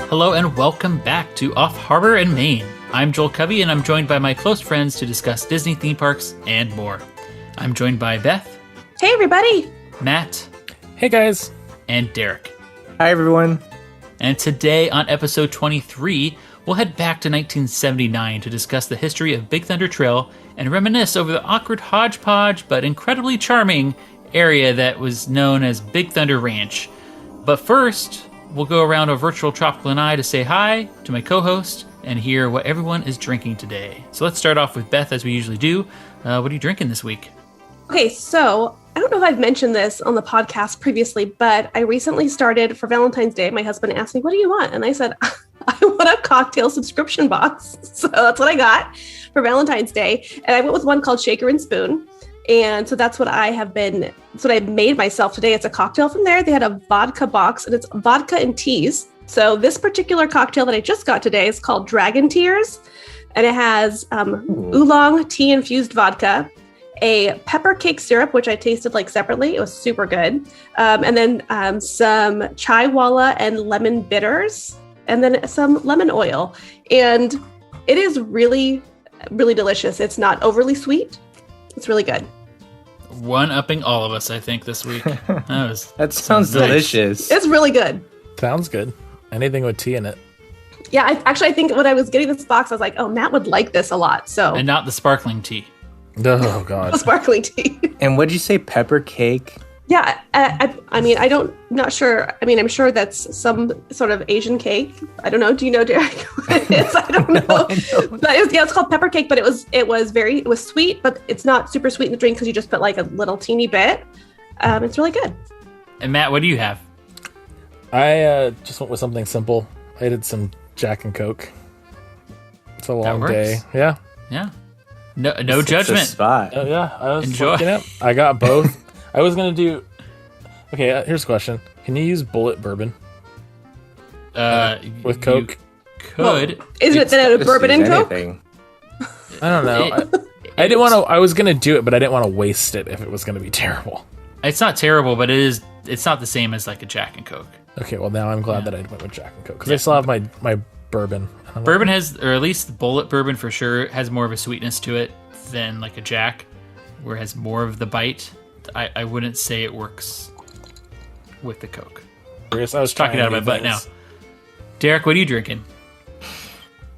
Hello and welcome back to Off Harbor in Maine. I'm Joel Covey and I'm joined by my close friends to discuss Disney theme parks and more. I'm joined by Beth. Hey everybody! Matt. Hey guys. And Derick. Hi everyone. And today on episode 23, we'll head back to 1979 to discuss the history of Big Thunder Trail and reminisce over the awkward hodgepodge but incredibly charming area that was known as Big Thunder Ranch. But first, we'll go around a virtual tropical and I to say hi to my co-host and hear what everyone is drinking today. So let's start off with Beth, as we usually do. What are you drinking this week? Okay, so I don't know if I've mentioned this on the podcast previously, but I recently started for Valentine's Day. My husband asked me, what do you want? And I said, I want a cocktail subscription box. So that's what I got for Valentine's Day. And I went with one called Shaker and Spoon. And so that's what that's what I made myself today. It's a cocktail from there. They had a vodka box and it's vodka and teas. So this particular cocktail that I just got today is called Dragon Tears. And it has oolong tea infused vodka, a pepper cake syrup, which I tasted like separately. It was super good. And then some chai walla and lemon bitters, and then some lemon oil. And it is really, really delicious. It's not overly sweet. It's really good. One-upping all of us, I think, this week. That sounds delicious. It's really good. Sounds good. Anything with tea in it. Yeah, I think when I was getting this box, I was like, oh, Matt would like this a lot. So And not the sparkling tea. Oh, God. Sparkling tea. And what'd you say, pepper cake? Yeah, not sure. I mean, I'm sure that's some sort of Asian cake. I don't know. Do you know, Derick, what it is? I don't know. But it's called pepper cake, but it was sweet, but it's not super sweet in the drink because you just put like a little teeny bit. It's really good. And Matt, what do you have? I just went with something simple. I did some Jack and Coke. It's a long day. Yeah. Yeah. No judgment. It's a spot. Yeah, I was Enjoy. looking at. I got both. I was going to do... Okay, here's a question. Can you use bullet bourbon? With Coke? Could. Isn't it then a bourbon and Coke? Anything. I don't know. I didn't want to... I was going to do it, but I didn't want to waste it if it was going to be terrible. It's not terrible, but it's not the same as like a Jack and Coke. Okay, well now I'm glad that I went with Jack and Coke. Because I still have my bourbon. Bourbon has, or at least bullet bourbon for sure, has more of a sweetness to it than like a Jack, where it has more of the bite. I wouldn't say it works with the Coke. I was talking out of my butt now. Derick, what are you drinking?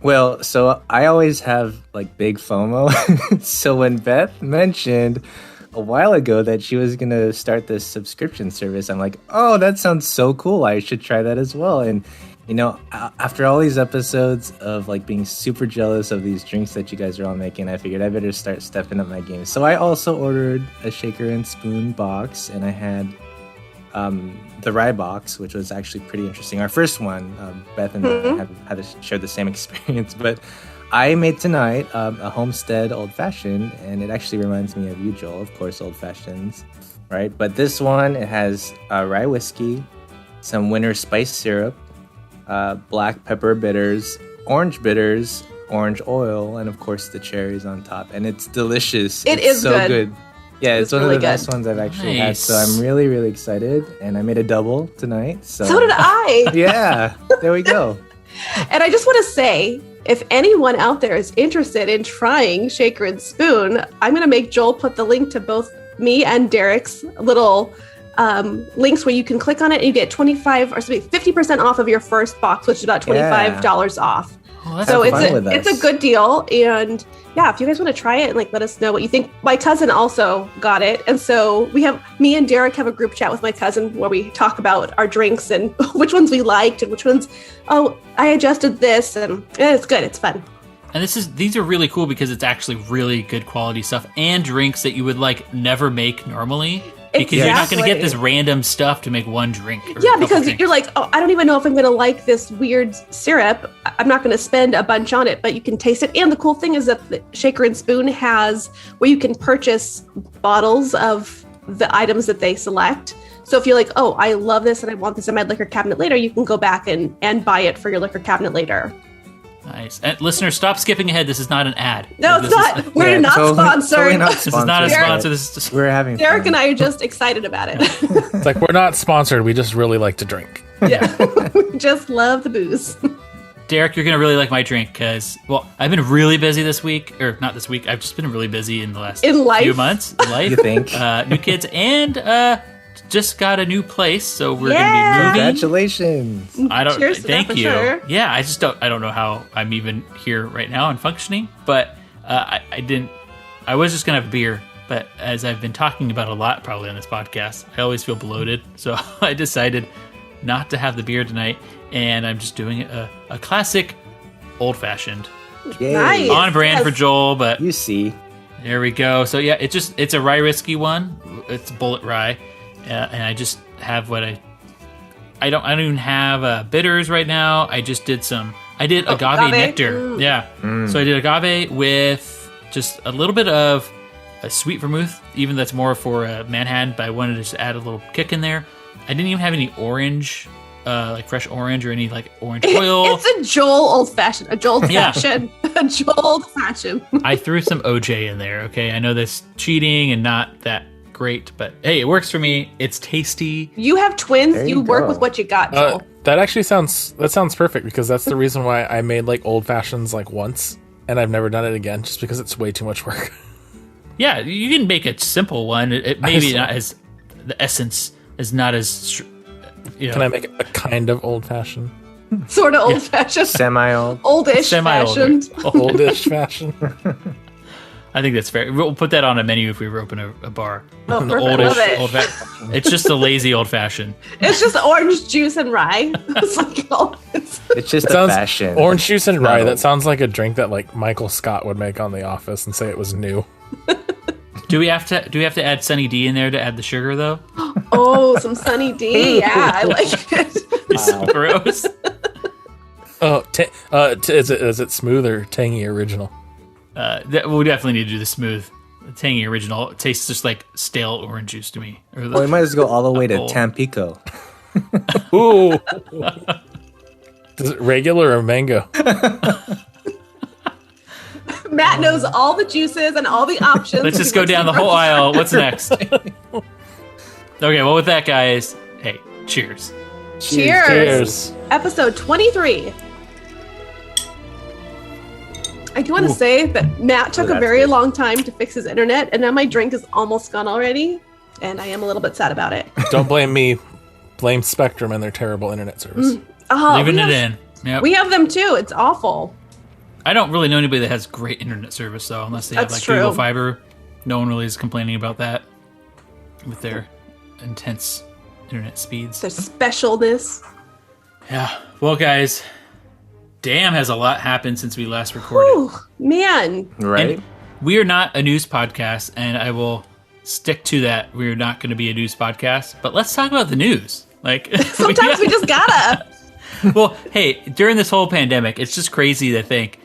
Well, so I always have like big FOMO. So when Beth mentioned a while ago that she was going to start this subscription service, I'm like, oh, that sounds so cool. I should try that as well. And you know, after all these episodes of like being super jealous of these drinks that you guys are all making, I figured I better start stepping up my game. So I also ordered a Shaker and Spoon box, and I had the rye box, which was actually pretty interesting. Our first one, Beth and I had to share the same experience, but I made tonight a Homestead Old Fashioned, and it actually reminds me of you, Joel, of course, Old Fashions, right? But this one, it has rye whiskey, some winter spice syrup, black pepper bitters, orange oil, and of course the cherries on top. And it's delicious. It's so good. Yeah, it's one really of the best ones I've actually had. So I'm really, really excited. And I made a double tonight. So did I. Yeah, there we go. And I just want to say, if anyone out there is interested in trying Shaker and Spoon, I'm going to make Joel put the link to both me and Derick's little links where you can click on it and you get 50% off of your first box, which is about $25 off. Oh, so it's a good deal. And yeah, if you guys want to try it and like let us know what you think. My cousin also got it. And so me and Derick have a group chat with my cousin where we talk about our drinks and which ones we liked and which ones, I adjusted this, and it's good. It's fun. And these are really cool because it's actually really good quality stuff and drinks that you would like never make normally. Because you're not going to get this random stuff to make one drink. Yeah, because you're like, oh, I don't even know if I'm going to like this weird syrup. I'm not going to spend a bunch on it, but you can taste it. And the cool thing is that the Shaker and Spoon has where you can purchase bottles of the items that they select. So if you're like, oh, I love this and I want this in my liquor cabinet later, you can go back and buy it for your liquor cabinet later. Nice. And listeners, stop skipping ahead. This is not an ad. No, it's not. We're not sponsored. Totally not This is not a Derek- sponsor. This is just... We're having Derek fun. and I are just excited about it. It's like we're not sponsored. We just really like to drink. Yeah. We just love the booze. Derek, you're going to really like my drink because, well, I've been really busy this week. Or not this week. I've just been really busy in the last In life? few months. In life. You think? New kids and just got a new place. So we're Yeah. going to be moving. Congratulations. I don't. Cheers to Thank that for you. sure. Yeah, I just don't. I don't know how I'm even here right now and functioning. But I didn't. I was just gonna have a beer, but as I've been talking about a lot, probably on this podcast, I always feel bloated. So I decided not to have the beer tonight, and I'm just doing a classic old fashioned, Yay. Nice. on brand Yes. for Joel. But You see. there we go. So yeah, it's a rye whiskey one. It's bullet rye, and I just have what I don't even have bitters right now. I just did agave agave? nectar. Mm. Yeah. So I did agave with just a little bit of a sweet vermouth, even that's more for Manhattan, but I wanted to just add a little kick in there. I didn't even have any orange, like fresh orange or any like orange oil. It's a Joel old fashioned. A Joel old Yeah. fashioned. A Joel old fashioned. I threw some OJ in there, okay? I know that's cheating and not that great, but hey, it works for me. It's tasty. You have twins. There You you work go. with what you got, Joel. That actually sounds perfect because that's the reason why I made like old fashions like once and I've never done it again just because it's way too much work. Yeah, you can make a simple one. It maybe not as the essence is not as Can I make a kind of old fashioned? Sort of old fashioned. Semi-old. Oldish Semi-older. fashioned. Oldish fashion. I think that's fair. We'll put that on a menu if we open a bar. Oh, The perfect. Love it. It's just a lazy old fashioned. It's just orange juice and rye. It's like, oh, It's just a Sounds fashion. orange juice and rye. No. That sounds like a drink that like Michael Scott would make on The Office and say it was new. Do we have to add Sunny D in there to add the sugar though? oh, some Sunny D. Yeah, I like it. It's so gross. Oh, is it smooth or tangy original? We definitely need to do the smooth, tangy original. It tastes just like stale orange juice to me. Or Well, we might as well go all the way to Oh. Tampico. Ooh. Is it regular or mango? Matt knows all the juices and all the options. Let's just go down the whole aisle. What's next? Okay, well with that, guys, hey, cheers. Cheers. Cheers. Episode 23. I do want to say that Matt took a that's very good. long time to fix his internet, and now my drink is almost gone already, and I am a little bit sad about it. Don't blame me. Blame Spectrum and their terrible internet service. Oh, Leaving we it have- in. Yep. We have them too. It's awful. I don't really know anybody that has great internet service though, unless they have That's like true. Google Fiber. No one really is complaining about that with their intense internet speeds. Their specialness. Yeah. Well, guys, damn, has a lot happened since we last recorded. Whew, man. Right? And we are not a news podcast, and I will stick to that. We're not going to be a news podcast, but let's talk about the news. Like Sometimes we just gotta. Well, hey, during this whole pandemic, it's just crazy to think.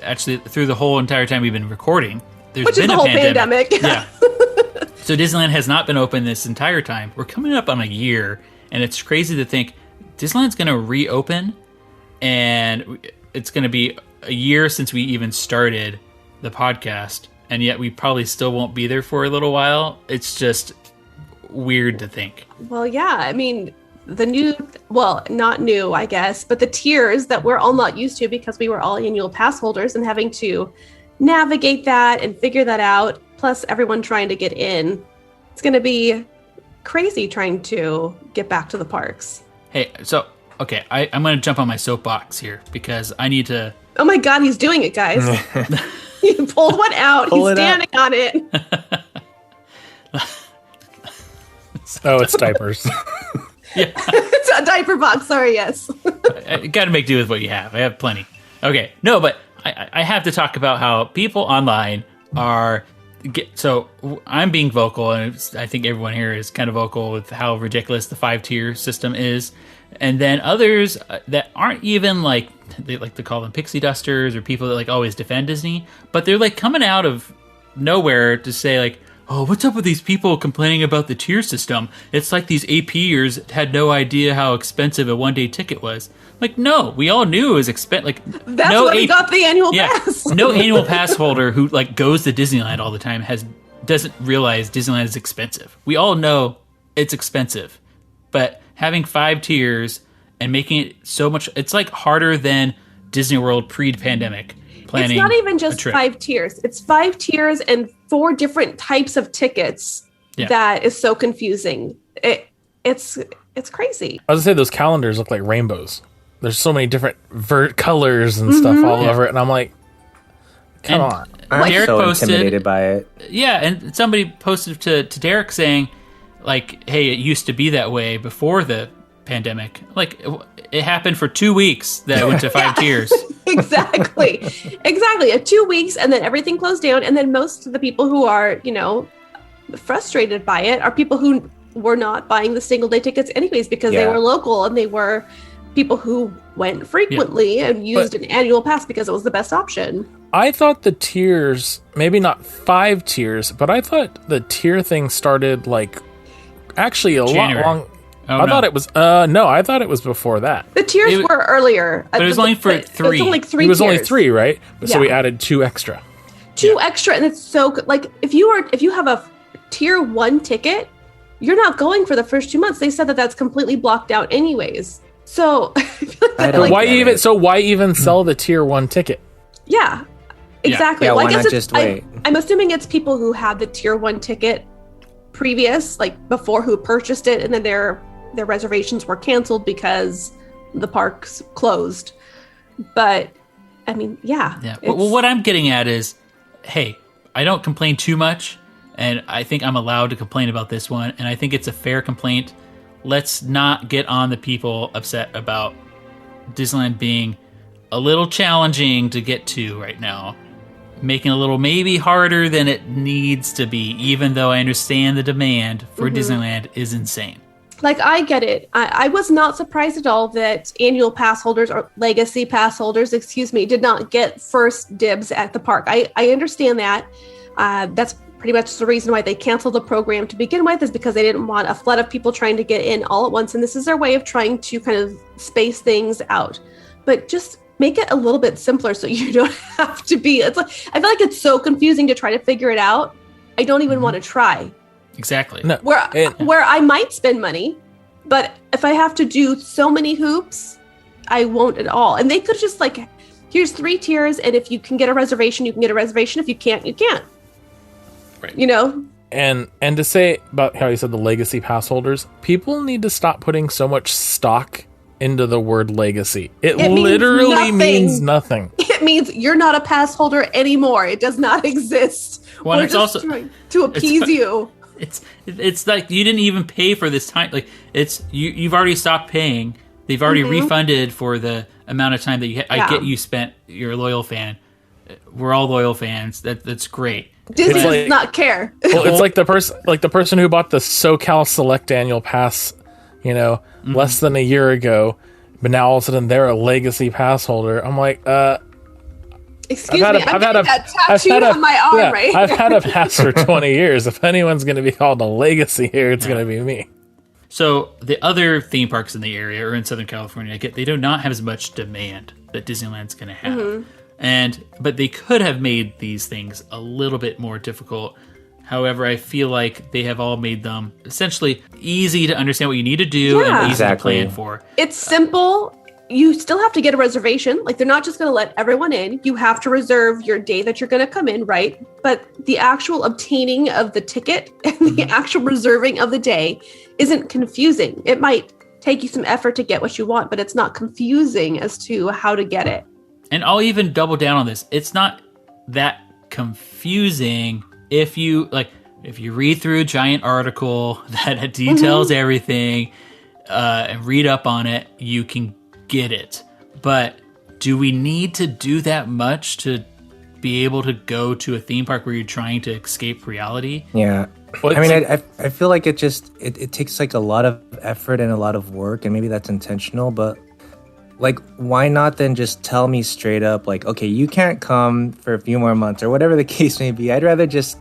Actually, through the whole entire time we've been recording, there's Which is been the a whole pandemic. pandemic. Yeah. So Disneyland has not been open this entire time. We're coming up on a year, and it's crazy to think Disneyland's going to reopen, and it's going to be a year since we even started the podcast, and yet we probably still won't be there for a little while. It's just weird to think. Well, yeah. I mean, the new, well, not new, I guess, but the tiers that we're all not used to because we were all annual pass holders and having to navigate that and figure that out, plus everyone trying to get in. It's going to be crazy trying to get back to the parks. Hey, so, okay, I'm going to jump on my soapbox here because I need to... Oh my God, he's doing it, guys. He pulled one out. Pull He's it out. standing on it. Oh, it's diapers. It's a diaper box. Sorry, yes. I got to make do with what you have. I have plenty. Okay, no, but I have to talk about how people online are... So I'm being vocal, and I think everyone here is kind of vocal with how ridiculous the 5-tier system is. And then others that aren't even like, they like to call them pixie dusters or people that like always defend Disney, but they're like coming out of nowhere to say like, oh, what's up with these people complaining about the tier system? It's like these APers had no idea how expensive a one-day ticket was. Like, no, we all knew it was expensive. Like, that's why we got the annual pass. No annual pass holder who like goes to Disneyland all the time doesn't realize Disneyland is expensive. We all know it's expensive, but having 5 tiers and making it so much, it's like harder than Disney World pre-pandemic planning. It's not even just 5 tiers. It's 5 tiers and 4 different types of tickets. That is so confusing. It's crazy. I was gonna say those calendars look like rainbows. There's so many different colors and stuff all over it, and I'm like, come on. I'm Derick so posted, intimidated by it. Yeah, and somebody posted to Derick saying, like, hey, it used to be that way before the pandemic. Like, it happened for 2 weeks that it went to 5 tiers. Exactly. 2 weeks, and then everything closed down, and then most of the people who are, frustrated by it are people who were not buying the single day tickets anyways because they were local and they were people who went frequently and used an annual pass because it was the best option. I thought the tiers, maybe not 5 tiers, but I thought the tier thing started like actually a January. lot long. I thought it was I thought it was before that. The tiers were earlier. But it was only for 3. It was only 3 It was tiers. only 3, right? So we added 2 extra. 2 extra, and it's so good. Like if you have a tier 1 ticket, you're not going for the first 2 months. They said that that's completely blocked out anyways. So I feel like why even sell the tier 1 ticket? Yeah, exactly. Yeah, well, why not just wait? I'm assuming it's people who had the tier 1 ticket previous, like before, who purchased it, and then their reservations were canceled because the parks closed. But I mean, yeah. Well, what I'm getting at is, hey, I don't complain too much, and I think I'm allowed to complain about this one, and I think it's a fair complaint. Let's not get on the people upset about Disneyland being a little challenging to get to right now, making it a little maybe harder than it needs to be, even though I understand the demand for Disneyland is insane. Like, I get it. I was not surprised at all that annual pass holders or legacy pass holders, did not get first dibs at the park. I understand that. That's pretty much the reason why they canceled the program to begin with, is because they didn't want a flood of people trying to get in all at once. And this is their way of trying to kind of space things out. But just make it a little bit simpler so you don't have to be. It's like, I feel like it's so confusing to try to figure it out. I don't even want to try. Exactly. No, where I might spend money, but if I have to do so many hoops, I won't at all. And they could just like, here's 3 tiers, and if you can get a reservation, you can get a reservation. If you can't, you can't. Right. And to say about how you said the legacy pass holders, people need to stop putting so much stock into the word legacy. It literally means nothing. It means you're not a pass holder anymore. It does not exist. Well, We're it's just also trying to appease you. It's like you didn't even pay for this time. Like it's you've already stopped paying. They've already refunded for the amount of time that I get you spent. You're a loyal fan. We're all loyal fans. That's great. Disney does not care. Well, it's like the person who bought the SoCal Select annual pass, less than a year ago, but now all of a sudden they're a legacy pass holder. I'm like, excuse me, I'm getting that tattooed on my arm, right? I've had a pass for 20 years. If anyone's going to be called a legacy here, it's going to be me. So the other theme parks in the area or in Southern California, they do not have as much demand that Disneyland's going to have. But they could have made these things a little bit more difficult. However, I feel like they have all made them essentially easy to understand what you need to do and easy to plan for. It's simple. You still have to get a reservation. Like, they're not just going to let everyone in. You have to reserve your day that you're going to come in, right? But the actual obtaining of the ticket and the actual reserving of the day isn't confusing. It might take you some effort to get what you want, but it's not confusing as to how to get it. And I'll even double down on this. It's not that confusing if you read through a giant article that details everything and read up on it, you can get it. But do we need to do that much to be able to go to a theme park where you're trying to escape reality? Yeah. I mean, I feel like it takes like a lot of effort and a lot of work, and maybe that's intentional, but like, why not then just tell me straight up, like, okay, you can't come for a few more months or whatever the case may be. I'd rather just,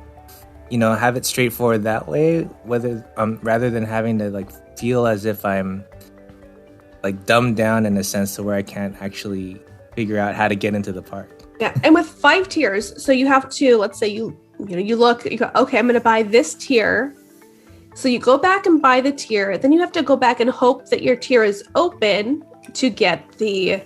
have it straightforward that way, whether rather than having to like feel as if I'm like dumbed down in a sense to where I can't actually figure out how to get into the park. Yeah, and with 5 tiers, so you have to, let's say you look, you go, okay, I'm going to buy this tier. So you go back and buy the tier, then you have to go back and hope that your tier is open to get the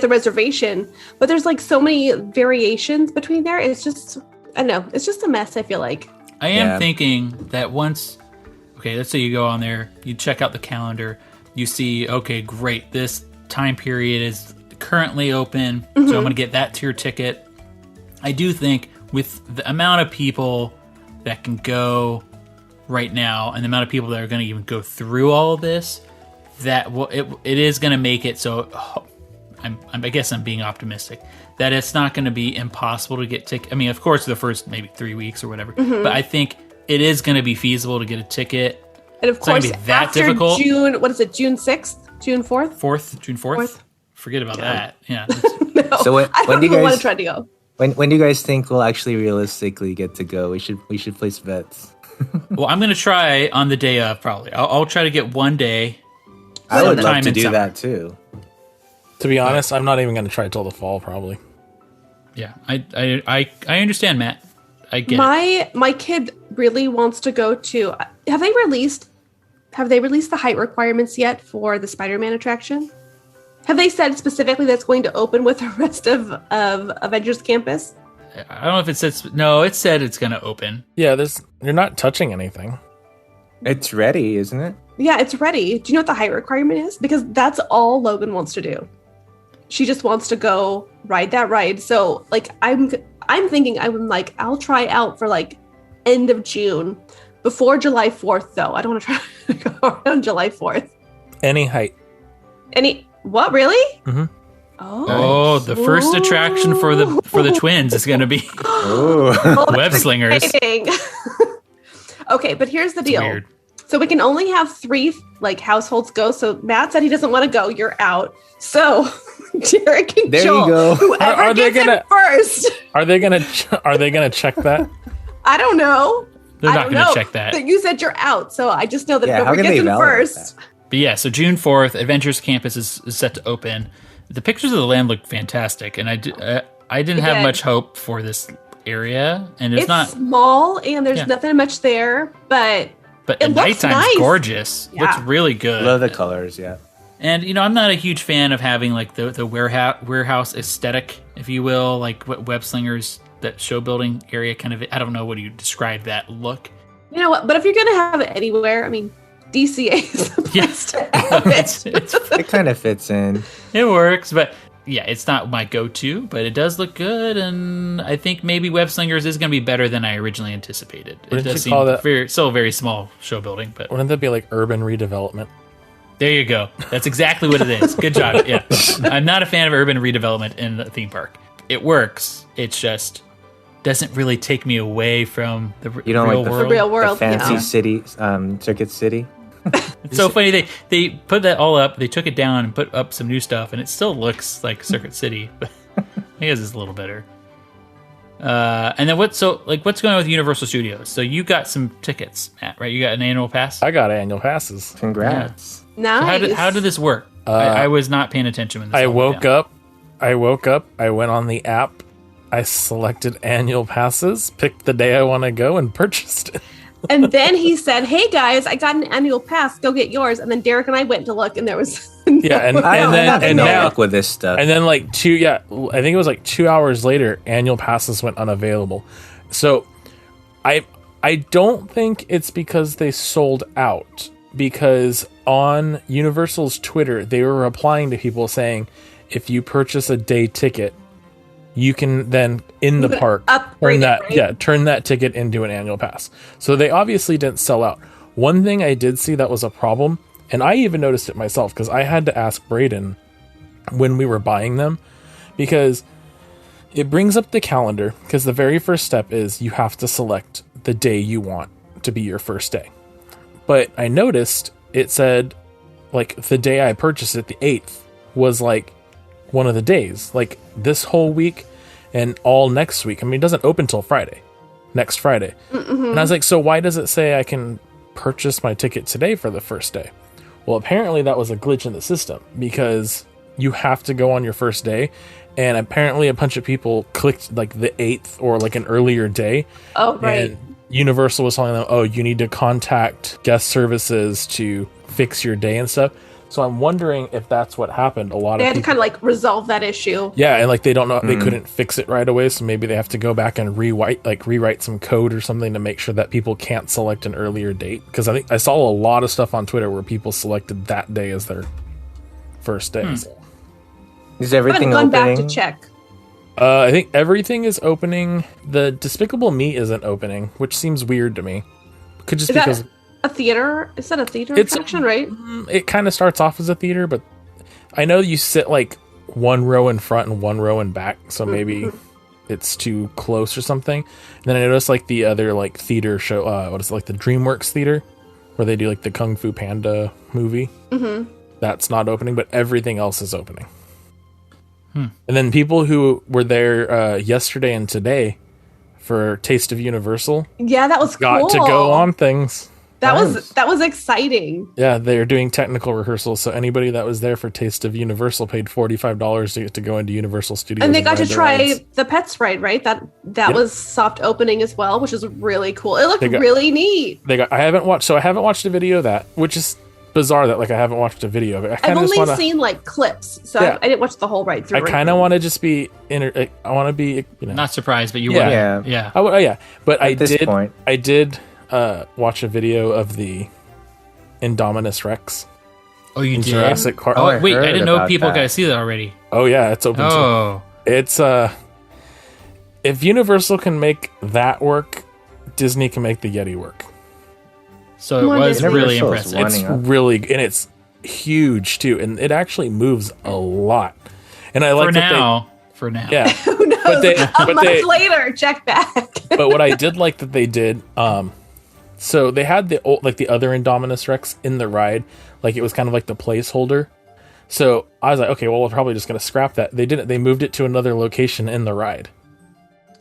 reservation. But there's like so many variations between there. It's just, I don't know, it's just a mess, I feel like. I am thinking that once, okay, let's say you go on there, you check out the calendar, you see, okay, great, this time period is currently open, so I'm going to get that tier ticket. I do think with the amount of people that can go right now and the amount of people that are going to even go through all of this, that it is going to make it so, I guess I'm being optimistic, that it's not going to be impossible to get tickets. I mean, of course, the first maybe 3 weeks or whatever, but I think it is going to be feasible to get a ticket. And of course, it's not gonna be that after difficult. June, what is it, June 6th? June 4th? June 4th? Forget about that. Yeah. No, So I don't when do you know when guys I'm trying to go. when do you guys think we'll actually realistically get to go? We should place bets. Well, I'm going to try on the day of, probably. I'll try to get one day. I would love sometime to in do summer. that too. To be honest, I'm not even going to try till the fall, probably. Yeah, I understand, Matt. I get it. My kid really wants to go to. Have they released the height requirements yet for the Spider-Man attraction? Have they said specifically that's going to open with the rest of Avengers Campus? I don't know if it says... No, it said it's going to open. Yeah, you're not touching anything. It's ready, isn't it? Yeah, it's ready. Do you know what the height requirement is? Because that's all Logan wants to do. She just wants to go ride that ride. So, like, I'm thinking I'll try out for like end of June, before July 4th. Though I don't want to try to go on July 4th. Any height. What, really? Mm-hmm. Oh, the first attraction for the twins is going to be web slingers. Exciting. Okay, but here's the deal. Weird. So we can only have 3 like households go. So Matt said he doesn't want to go. You're out. So Derick and There Joel, you go. whoever Are they gets gonna- it first. Are they gonna check that? I don't know. They're I not don't going to know. check that. But you said you're out, so I just know that Yeah, how whoever can gets they in validate first. that? But yeah, so June 4th, Adventures Campus is set to open. The pictures of the land look fantastic, and I didn't have did. much hope for this area, and It's not. small and there's Yeah. nothing much there, but But it at looks nighttime's nice. gorgeous. Yeah. Looks really good. Love the colors, yeah. And I'm not a huge fan of having like the warehouse aesthetic, if you will, like what Web Slingers, that show building area kind of. I don't know, what do you describe that look? you know what? But if you're gonna have it anywhere, I mean, DCA is the place to have it. It kind of fits in. It works, but yeah, it's not my go-to, but it does look good, and I think maybe Web Slingers is going to be better than I originally anticipated. It Wouldn't does you call that- still a very small show building, but Wouldn't that be like urban redevelopment? there you go. That's exactly what it is. Good job. Yeah, I'm not a fan of urban redevelopment in the theme park. It works. It's just doesn't really take me away from the You don't real like the- world. The real The world. fancy Yeah. city, Circuit City. It's so funny. They put that all up. They took it down and put up some new stuff, and it still looks like Circuit City, but I guess it's a little better. And then what's going on with Universal Studios? So you got some tickets, Matt, right? You got an annual pass. I got annual passes. Congrats. So Nice. how did this work? I was not paying attention when this I all went down. woke up. I went on the app. I selected annual passes, picked the day I want to go, and purchased it. And then he said, "Hey guys, I got an annual pass. Go get yours." And then Derick and I went to look, and there was Yeah, and now luck with this stuff. And then I think it was like 2 hours later, annual passes went unavailable. So I don't think it's because they sold out, because on Universal's Twitter, they were replying to people saying, if you purchase a day ticket, you can then in the can park upgrade it, right? turn that ticket into an annual pass. So they obviously didn't sell out. One thing I did see that was a problem, and I even noticed it myself because I had to ask Brayden when we were buying them, because it brings up the calendar, because the very first step is you have to select the day you want to be your first day. But I noticed it said like the day I purchased it, the 8th, was like one of the days, like this whole week and all next week. I mean, it doesn't open till Friday. next Friday. And I was like, so why does it say I can purchase my ticket today for the first day? Well, apparently that was a glitch in the system because you have to go on your first day. And apparently a bunch of people clicked like the 8th or like an earlier day. Oh, right. And Universal was telling them, oh, you need to contact guest services to fix your day and stuff. So I'm wondering if that's what happened. They had to kind of like resolve that issue. Yeah, and like they don't know, they couldn't fix it right away, so maybe they have to go back and rewrite some code or something to make sure that people can't select an earlier date. Because I think I saw a lot of stuff on Twitter where people selected that day as their first day. So. Is everything I haven't gone opening? back to check. I think everything is opening. The Despicable Me isn't opening, which seems weird to me. Could just because a theater? Is that a theater attraction, right? It kind of starts off as a theater, but I know you sit like one row in front and one row in back, so maybe it's too close or something. And then I noticed like the other like theater show, what is it, like the DreamWorks theater, where they do like the Kung Fu Panda movie. That's not opening, but everything else is opening. And then people who were there yesterday and today for Taste of Universal, yeah, that was got cool. to go on things. That was exciting. Yeah, they're doing technical rehearsals, so anybody that was there for Taste of Universal paid $45 to get to go into Universal Studios. And they got to ride their try rides. the Pets ride, right? That was soft opening as well, which is really cool. It looked got- really neat. I haven't watched a video of that, which is bizarre that like I haven't watched a video of it. I've only seen like clips, so Yeah. I didn't watch the whole ride through. I kind of want to just be I want to be, Not surprised, but you Yeah. would. Yeah. yeah. But I this point. did watch a video of the Indominus Rex Oh, you in did? Jurassic Park. Oh, I wait, I heard didn't know about people that. got to see that already. Oh yeah, it's open too. Oh. It's if Universal can make that work, Disney can make the Yeti work. So it Come on, was Disney. really Universal's impressive. It's Lining up. really, and it's huge too, and it actually moves a lot. And I like For that now. For now. yeah. Who knows? but a month they- later, check back. But what I did like that they did, so they had the old, like the other Indominus Rex in the ride, like it was kind of like the placeholder. So I was like, okay, well, we're probably just gonna scrap that. They didn't. They moved it to another location in the ride.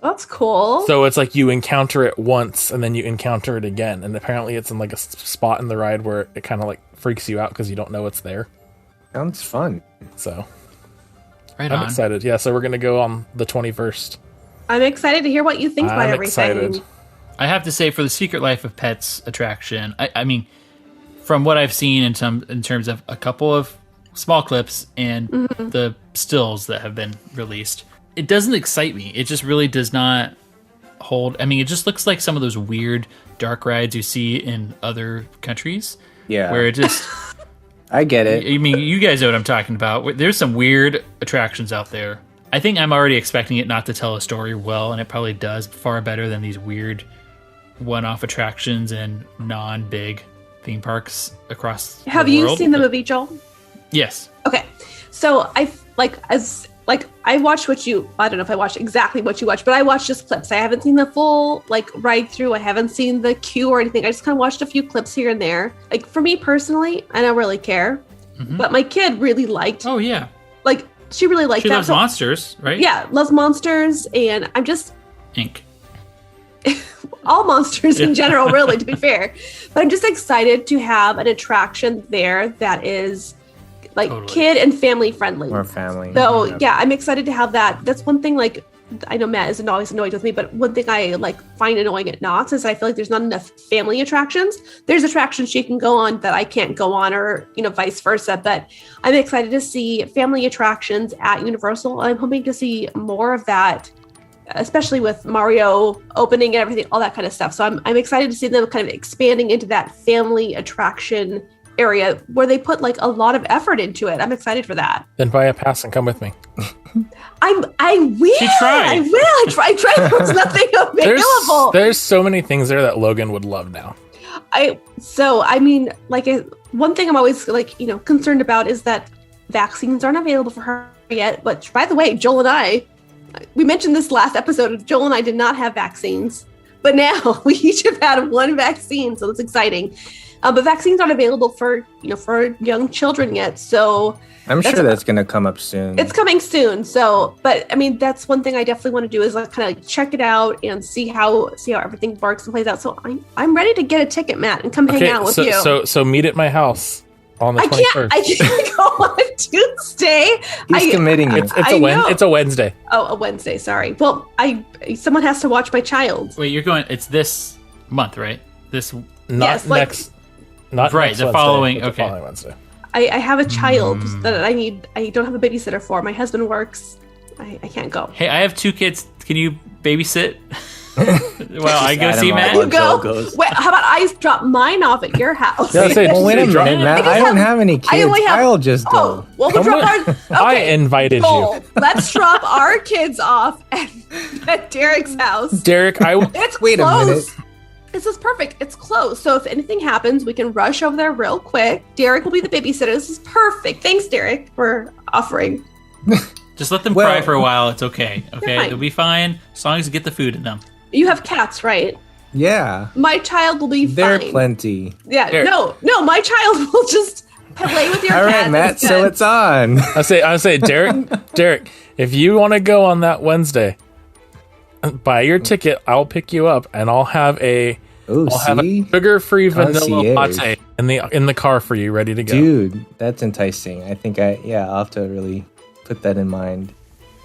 That's cool. So it's like you encounter it once and then you encounter it again, and apparently it's in like a spot in the ride where it kind of like freaks you out because you don't know it's there. Sounds fun. So Right I'm on. excited. Yeah, so we're gonna go on the 21st. I'm excited to hear what you think about I'm everything. excited. I have to say, for the Secret Life of Pets attraction, I mean, from what I've seen in terms of a couple of small clips and the stills that have been released, it doesn't excite me. It just really does not hold. I mean, it just looks like some of those weird dark rides you see in other countries. Yeah. Where it just, I get it. I mean, you guys know what I'm talking about. There's some weird attractions out there. I think I'm already expecting it not to tell a story well, and it probably does far better than these weird one-off attractions and non-big theme parks across Have the you world. seen the movie, Joel? Yes. Okay, so I watched what you. I don't know if I watched exactly what you watched, but I watched just clips. I haven't seen the full like ride through. I haven't seen the queue or anything. I just kind of watched a few clips here and there. Like for me personally, I don't really care, but my kid really liked. Oh, yeah. Like she really liked She that. loves So- monsters, right? Yeah, loves monsters, and I'm just Inc. all monsters in general, really, to be fair. But I'm just excited to have an attraction there that is like Totally. kid and family friendly. More family. So yeah, I'm excited to have that. That's one thing. Like I know Matt isn't always annoyed with me, but one thing I like find annoying at Knott's is I feel like there's not enough family attractions. There's attractions she can go on that I can't go on, or vice versa. But I'm excited to see family attractions at Universal. I'm hoping to see more of that, especially with Mario opening and everything, all that kind of stuff. So I'm excited to see them kind of expanding into that family attraction area where they put like a lot of effort into it. I'm excited for that. Then buy a pass and come with me. I will. She tried. I will. I tried. There's nothing available. There's so many things there that Logan would love now. One thing I'm always concerned about is that vaccines aren't available for her yet. But by the way, Joel and we mentioned this last episode. Joel and I did not have vaccines, but now we each have had one vaccine, so that's exciting. But vaccines aren't available for young children yet. So I'm sure that's going to come up soon. it's coming soon. So, but I mean, that's one thing I definitely want to do is like kind of check it out and see how everything works and plays out. So I'm ready to get a ticket, Matt, and come hang out with you. So meet at my house on the 21st. I can't go on a Tuesday. He's committing it. It's a Wednesday. Oh, a Wednesday. Sorry. Well, someone has to watch my child. Wait, you're going? It's this month, right? Not next Wednesday, following okay. Wednesday. I have a child that I don't have a babysitter for. My husband works. I can't go. Hey, I have 2 kids. Can you babysit? Well, I go see Matt. You go. Wait, how about I drop mine off at your house? Yeah, Well, wait a minute, Matt. I don't have any kids. I'll just go. Oh, well, we'll drop our. Okay, I invited you. Let's drop our kids off at Derick's house. Derick, It's Wait a close. minute. This is perfect. It's close. So if anything happens, we can rush over there real quick. Derick will be the babysitter. This is perfect. Thanks, Derick, for offering. Just let them cry for a while. It's okay. Okay, fine. they'll be fine as long as you get the food in them. You have cats, right? Yeah. My child will be There fine. are plenty. Yeah. There. No. My child will just play with your All cat. right, Matt. instead. So it's on. I say, Derick, if you want to go on that Wednesday, buy your ticket. I'll pick you up, and I'll have a sugar-free vanilla latte in the car for you, ready to go. Dude, that's enticing. I think I'll have to really put that in mind.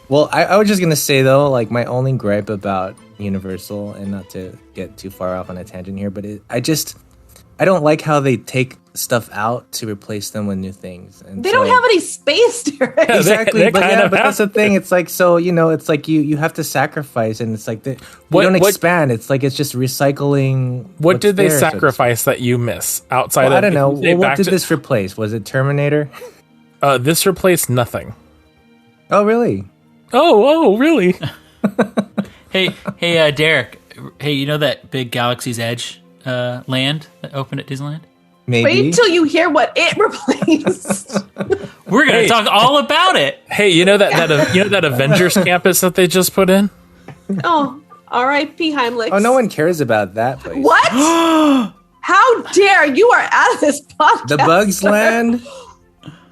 Well, I was just gonna say though, like my only gripe about Universal, and not to get too far off on a tangent here, but I don't like how they take stuff out to replace them with new things. And They don't have any space, Derick. Yeah, exactly, they but kind of that's the thing. It's like, so it's like you have to sacrifice, and it's like they don't expand. It's like it's just recycling. What did they there, sacrifice that you miss outside of? I don't know. Well, what did this replace? Was it Terminator? This replaced nothing. Oh, really? Oh, really? Hey, Derick. Hey, you know that big Galaxy's Edge land that opened at Disneyland? Maybe. Wait till you hear what it replaced. We're gonna talk all about it. Hey, you know that Avengers campus that they just put in? Oh, R.I.P. Heimlich. Oh, no one cares about that place. What? How dare you are out of this podcast? The Bugs Land?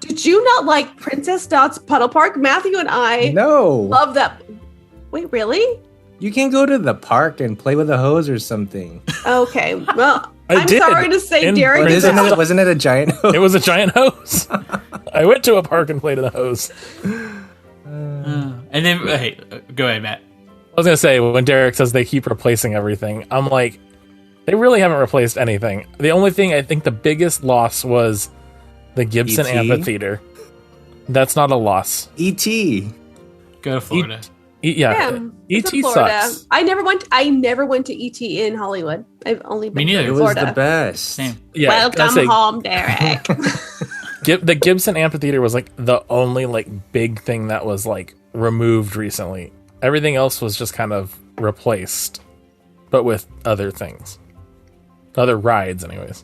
Did you not like Princess Dot's Puddle Park? Matthew and I No. love that. Wait, really? You can go to the park and play with a hose or something. Okay. Well, I I'm did. sorry to say, In Derick. Princess- Wasn't it a giant hose? It was a giant hose. I went to a park and played in a hose. And then, hey, go ahead, Matt. I was gonna say, when Derick says they keep replacing everything, I'm like, they really haven't replaced anything. The only thing I think the biggest loss was the Gibson E.T.? Amphitheater. That's not a loss. E.T. Go to Florida. Yeah, ET it's in Florida. sucks. I never went to ET in Hollywood. I've only been neither. to It was Florida. the best. Same. Yeah, I Welcome say, home, Derick. The Gibson Amphitheater was like the only like big thing that was like removed recently. Everything else was just kind of replaced, but with other things, other rides, anyways.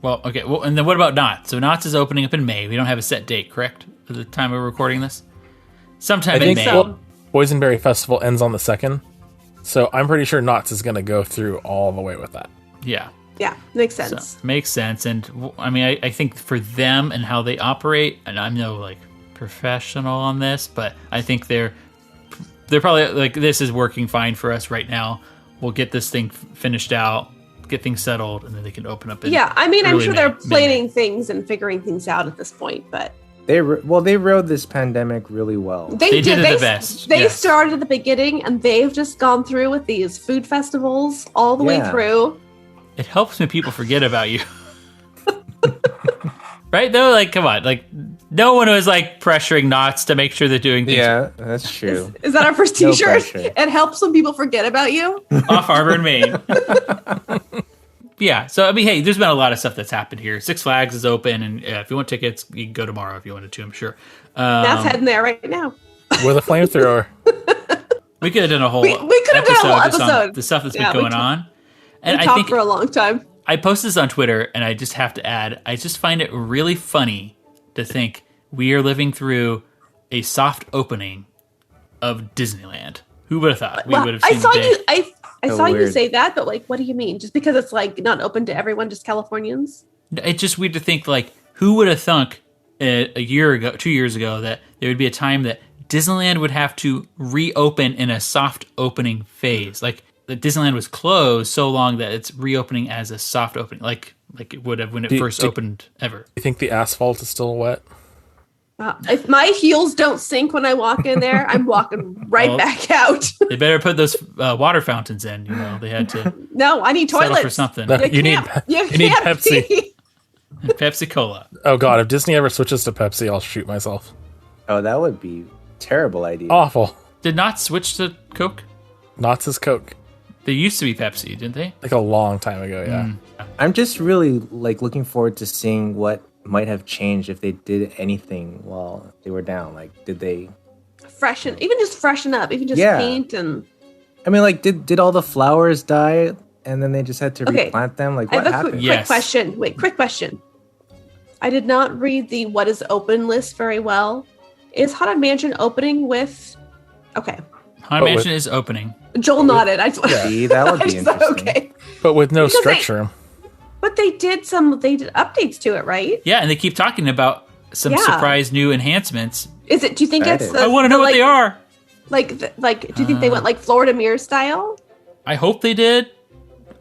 Well, okay. Well, and then what about Knott's? So Knott's is opening up in May. We don't have a set date, correct? At the time we're recording this, sometime in May. so. Boysenberry Festival ends on the 2nd, so I'm pretty sure Knott's is going to go through all the way with that. Yeah. Yeah, makes So, sense. makes sense. And I mean, I think for them and how they operate, and I'm no like professional on this, but I think they're probably like, this is working fine for us right now. We'll get this thing finished out, get things settled, and then they can open up. Yeah, I mean, I'm early sure May, they're mid-May. planning things and figuring things out at this point, but They rode this pandemic really well. They did it the best, They yes. started at the beginning, and they've just gone through with these food festivals all the way Yeah. through. It helps when people forget about you. Right? Though, like, come on. Like, no one was, like, pressuring Knott's to make sure they're doing things Yeah, that's true. Is that our first No t-shirt? pressure. It helps when people forget about you. off Harbor and Maine. Yeah, so, I mean, hey, there's been a lot of stuff that's happened here. Six Flags is open, and if you want tickets, you can go tomorrow if you wanted to, I'm sure. That's heading there right now. With a flamethrower. We could have done a whole We could have done a whole just on episode. the stuff that's Yeah, been we going on. And We I talked think for a long time. I posted this on Twitter, and I just have to add, I just find it really funny to think we are living through a soft opening of Disneyland. Who would have thought we would have seen I saw the day? you. I So saw you weird. say that, but like, what do you mean? Just because it's like not open to everyone, just Californians? It's just weird to think, like, who would have thunk a year ago, 2 years ago, that there would be a time that Disneyland would have to reopen in a soft opening phase. Like, the Disneyland was closed so long that it's reopening as a soft opening, like it would have when it first opened ever. You think the asphalt is still wet? If my heels don't sink when I walk in there, I'm walking right back out. They better put those water fountains in. They had to No, I need settle toilets. for something. No, you need can't Pepsi. pee. And Pepsi Cola. Oh God, if Disney ever switches to Pepsi, I'll shoot myself. Oh, that would be terrible idea. Awful. Did not switch to Coke? Knott's is Coke. They used to be Pepsi, didn't they? Like a long time ago, yeah. I'm just really like looking forward to seeing what might have changed if they did anything while they were down. Like, did they Freshen up, even just Yeah. paint and. I mean, like, did all the flowers die and then they just had to Okay. replant them? Like, I what have a happened? quick Yes. question. Wait, quick question. I did not read the what is open list very well. Is Haunted Mansion opening with? Okay, Haunted But Mansion is opening. Joel nodded. I See, that would I be just thought, interesting. okay, But with no Because stretch room. but they did updates to it, right? Yeah, and they keep talking about some Yeah. surprise new enhancements. Is it? Do you think That it's? is. I want to know what they are. Like, do you think they went like Florida Mirror style? I hope they did.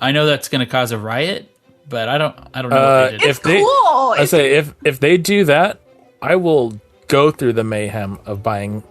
I know that's going to cause a riot, but I don't know what they did. It's If they- cool. I say if they do that, I will go through the mayhem of buying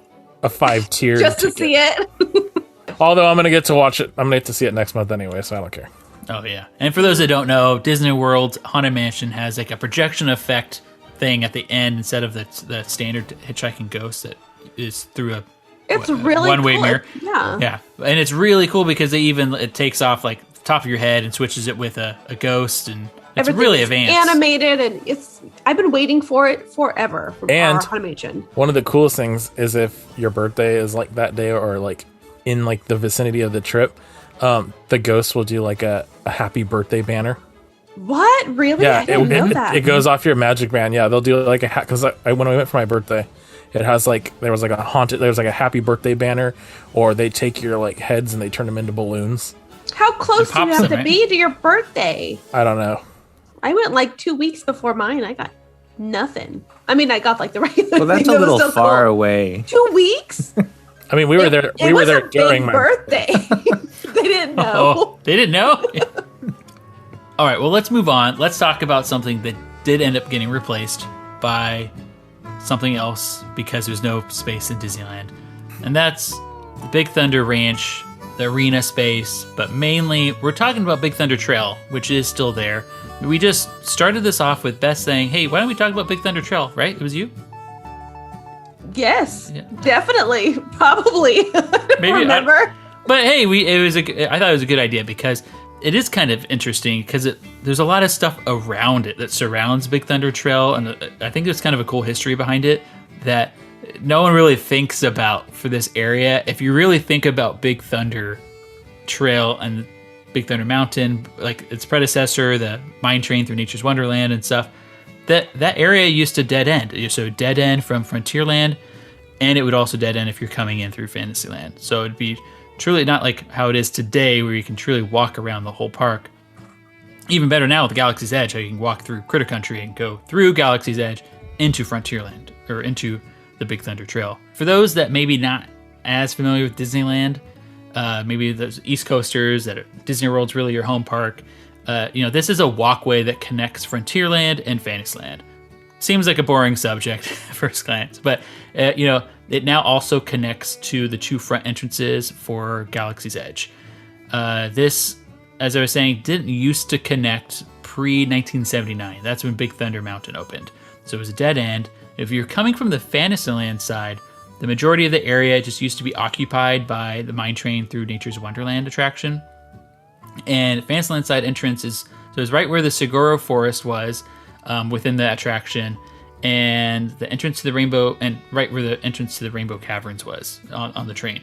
a 5-tier just to ticket. see it. Although I'm gonna get to watch it. I'm gonna get to see it next month anyway, so I don't care. Oh yeah. And for those that don't know, Disney World's Haunted Mansion has like a projection effect thing at the end instead of the standard hitchhiking ghost that is through a It's really one-way cool. mirror. Yeah. Yeah, and it's really cool because it takes off like the top of your head and switches it with a ghost, and it's Everything really is advanced. animated, and I've been waiting for it forever from And- our Haunted Mansion. One of the coolest things is if your birthday is like that day or like in like the vicinity of the trip, the ghost will do like a happy birthday banner. What? Really? Yeah, I didn't know that. it goes off your magic band. Yeah, they'll do like a hat because when I went for my birthday, it has like there was like a happy birthday banner, or they take your like heads and they turn them into balloons. How close do you pops have them, to right? be to your birthday? I don't know. I went like 2 weeks before mine. I got nothing. I mean, I got like the regular. Well, that's thing a that was little still far cool. away. 2 weeks? I mean, we were there. It We were was there a during big my birthday. They didn't know. Oh, they didn't know? All right, well, let's move on. Let's talk about something that did end up getting replaced by something else because there's no space in Disneyland. And that's the Big Thunder Ranch, the arena space, but mainly we're talking about Big Thunder Trail, which is still there. We just started this off with Beth saying, hey, why don't we talk about Big Thunder Trail, right? It was you? Yes, Yeah. definitely, probably. Maybe I- Remember? But hey, I thought it was a good idea because it is kind of interesting because there's a lot of stuff around it that surrounds Big Thunder Trail, and I think there's kind of a cool history behind it that no one really thinks about for this area. If you really think about Big Thunder Trail and Big Thunder Mountain, like its predecessor, the mine train through Nature's Wonderland and stuff, that area used to dead end. So dead end from Frontierland, and it would also dead end if you're coming in through Fantasyland. So it'd be truly not like how it is today where you can truly walk around the whole park. Even better now with the Galaxy's Edge, how you can walk through Critter Country and go through Galaxy's Edge into Frontierland or into the Big Thunder Trail. For those that maybe not as familiar with Disneyland, maybe those East Coasters that Disney World's really your home park, this is a walkway that connects Frontierland and Fantasyland. Seems like a boring subject at first glance, but it now also connects to the two front entrances for Galaxy's Edge. This, as I was saying, didn't used to connect pre-1979. That's when Big Thunder Mountain opened. So it was a dead end. If you're coming from the Fantasyland side, the majority of the area just used to be occupied by the mine train through Nature's Wonderland attraction. And Fantasyland side entrance is right where the Saguaro Forest was within the attraction, and the entrance to the Rainbow, and right where the entrance to the Rainbow Caverns was on the train.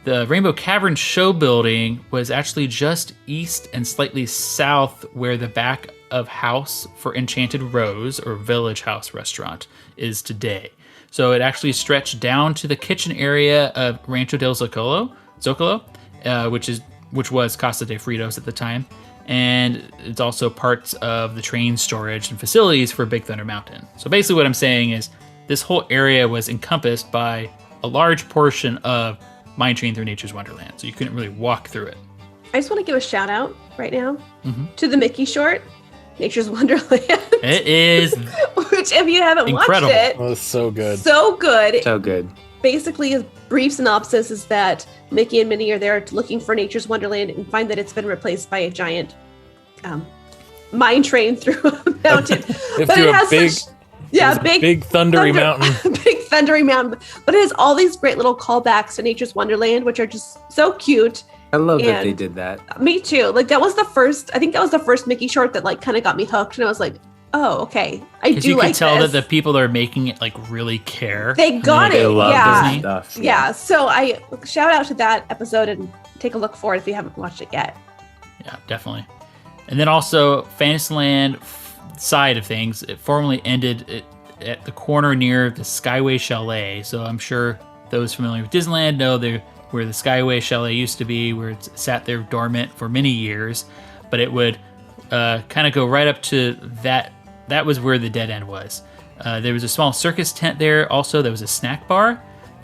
The Rainbow Caverns show building was actually just east and slightly south where the back of house for Enchanted Rose or Village House restaurant is today. So it actually stretched down to the kitchen area of Rancho del Zocalo, which is which was Casa de Fritos at the time. And it's also parts of the train storage and facilities for Big Thunder Mountain. So basically what I'm saying is this whole area was encompassed by a large portion of Mine Train Through Nature's Wonderland. So you couldn't really walk through it. I just want to give a shout out right now to the Mickey short, Nature's Wonderland. It is. Which, if you haven't incredible. watched it, Oh, it's so good. so good. So good. Basically, his brief synopsis is that Mickey and Minnie are there looking for Nature's Wonderland and find that it's been replaced by a giant mine train through a mountain. But it has big thundery mountain. Big thundery mountain. But it has all these great little callbacks to Nature's Wonderland, which are just so cute. I love that they did that. Me too. Like that was the first Mickey short that like kind of got me hooked, and I was like, oh, okay. I do like this. You can tell that the people that are making it like really care. They got it. They love Yeah. stuff. Yeah. So I shout out to that episode and take a look for it if you haven't watched it yet. Yeah, definitely. And then also Fantasyland side of things, it formerly ended at the corner near the Skyway Chalet. So I'm sure those familiar with Disneyland know where the Skyway Chalet used to be, where it sat there dormant for many years. But it would kind of go right up to that. That was where the dead end was. There was a small circus tent there. Also, there was a snack bar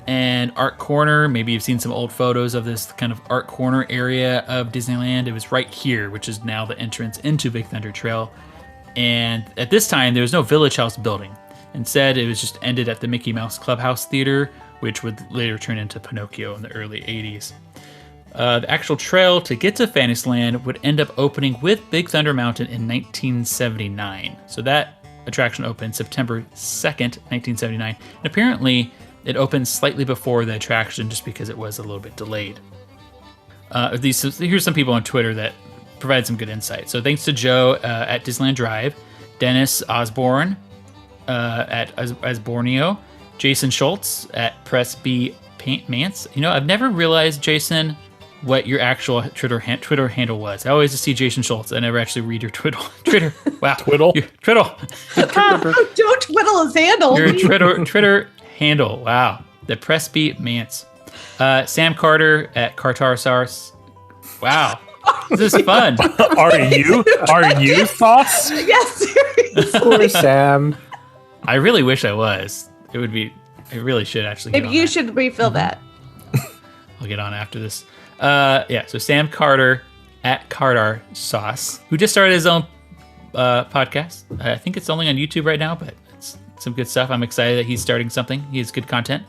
and art corner. Maybe you've seen some old photos of this kind of art corner area of Disneyland. It was right here, which is now the entrance into Big Thunder Trail. And at this time, there was no Village House building. Instead, it was just ended at the Mickey Mouse Clubhouse Theater, which would later turn into Pinocchio in the early 80s. The actual trail to get to Fantasyland would end up opening with Big Thunder Mountain in 1979. So that attraction opened September 2nd, 1979. And apparently, it opened slightly before the attraction just because it was a little bit delayed. Here's some people on Twitter that provide some good insight. So thanks to Joe at Disneyland Drive, Dennis Osborne at Osborneo, Jason Schultz at Press B Mance. You know, I've never realized, Jason, what your actual Twitter handle was. I always just see Jason Schultz. I never actually read your Twitter. Wow. Twiddle? Twiddle. Don't twiddle his handle. Your Twitter handle. Wow. The Press B Mance. Sam Carter at Cartarsars. Wow. This is fun. Are you Sauce? Yes. Poor Sam. I really wish I was. I really should actually get Maybe on you that. should refill that. I'll get on after this. So Sam Carter at Carter Sauce, who just started his own podcast. I think it's only on YouTube right now, but it's some good stuff. I'm excited that he's starting something. He has good content.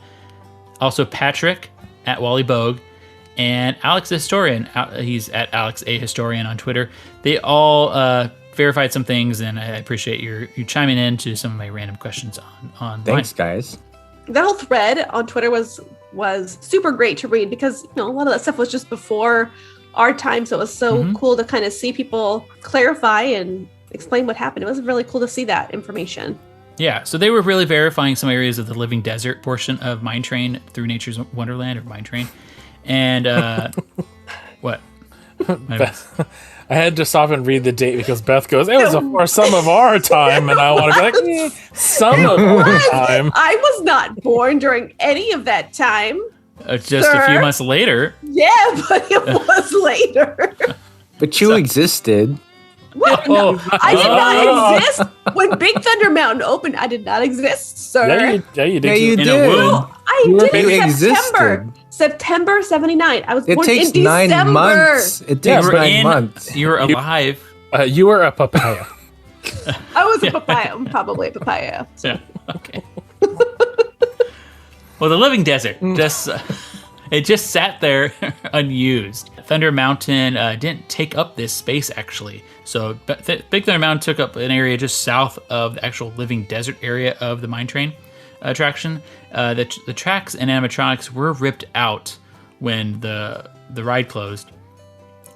Also Patrick at Wally Bogue and Alex the Historian. He's at Alex A Historian on Twitter. They all verified some things, and I appreciate you chiming in to some of my random questions on. Thanks, guys. That whole thread on Twitter was super great to read because a lot of that stuff was just before our time, so it was so cool to kind of see people clarify and explain what happened. It was really cool to see that information. Yeah, so they were really verifying some areas of the Living Desert portion of Mine Train Through Nature's Wonderland, or Mine Train. And what? I had to stop and read the date because Beth goes, it was before some of our time. And I want to be like, some of our time. I was not born during any of that time. Just a few months later. Yeah, but it was later. But you existed. What? No, I did not exist when Big Thunder Mountain opened. I did not exist, sir. Yeah, you did. Yeah, you In did. a womb. No, I did You in September. existed. September 79. I was It born takes in 9 December. months. It takes 9 months. You were alive. You were a papaya. I was a papaya. I'm probably a papaya. Yeah. Okay. Well, the Living Desert just sat there unused. Thunder Mountain didn't take up this space actually. So Big Thunder Mountain took up an area just south of the actual Living Desert area of the Mine Train attraction. The tracks and animatronics were ripped out when the ride closed,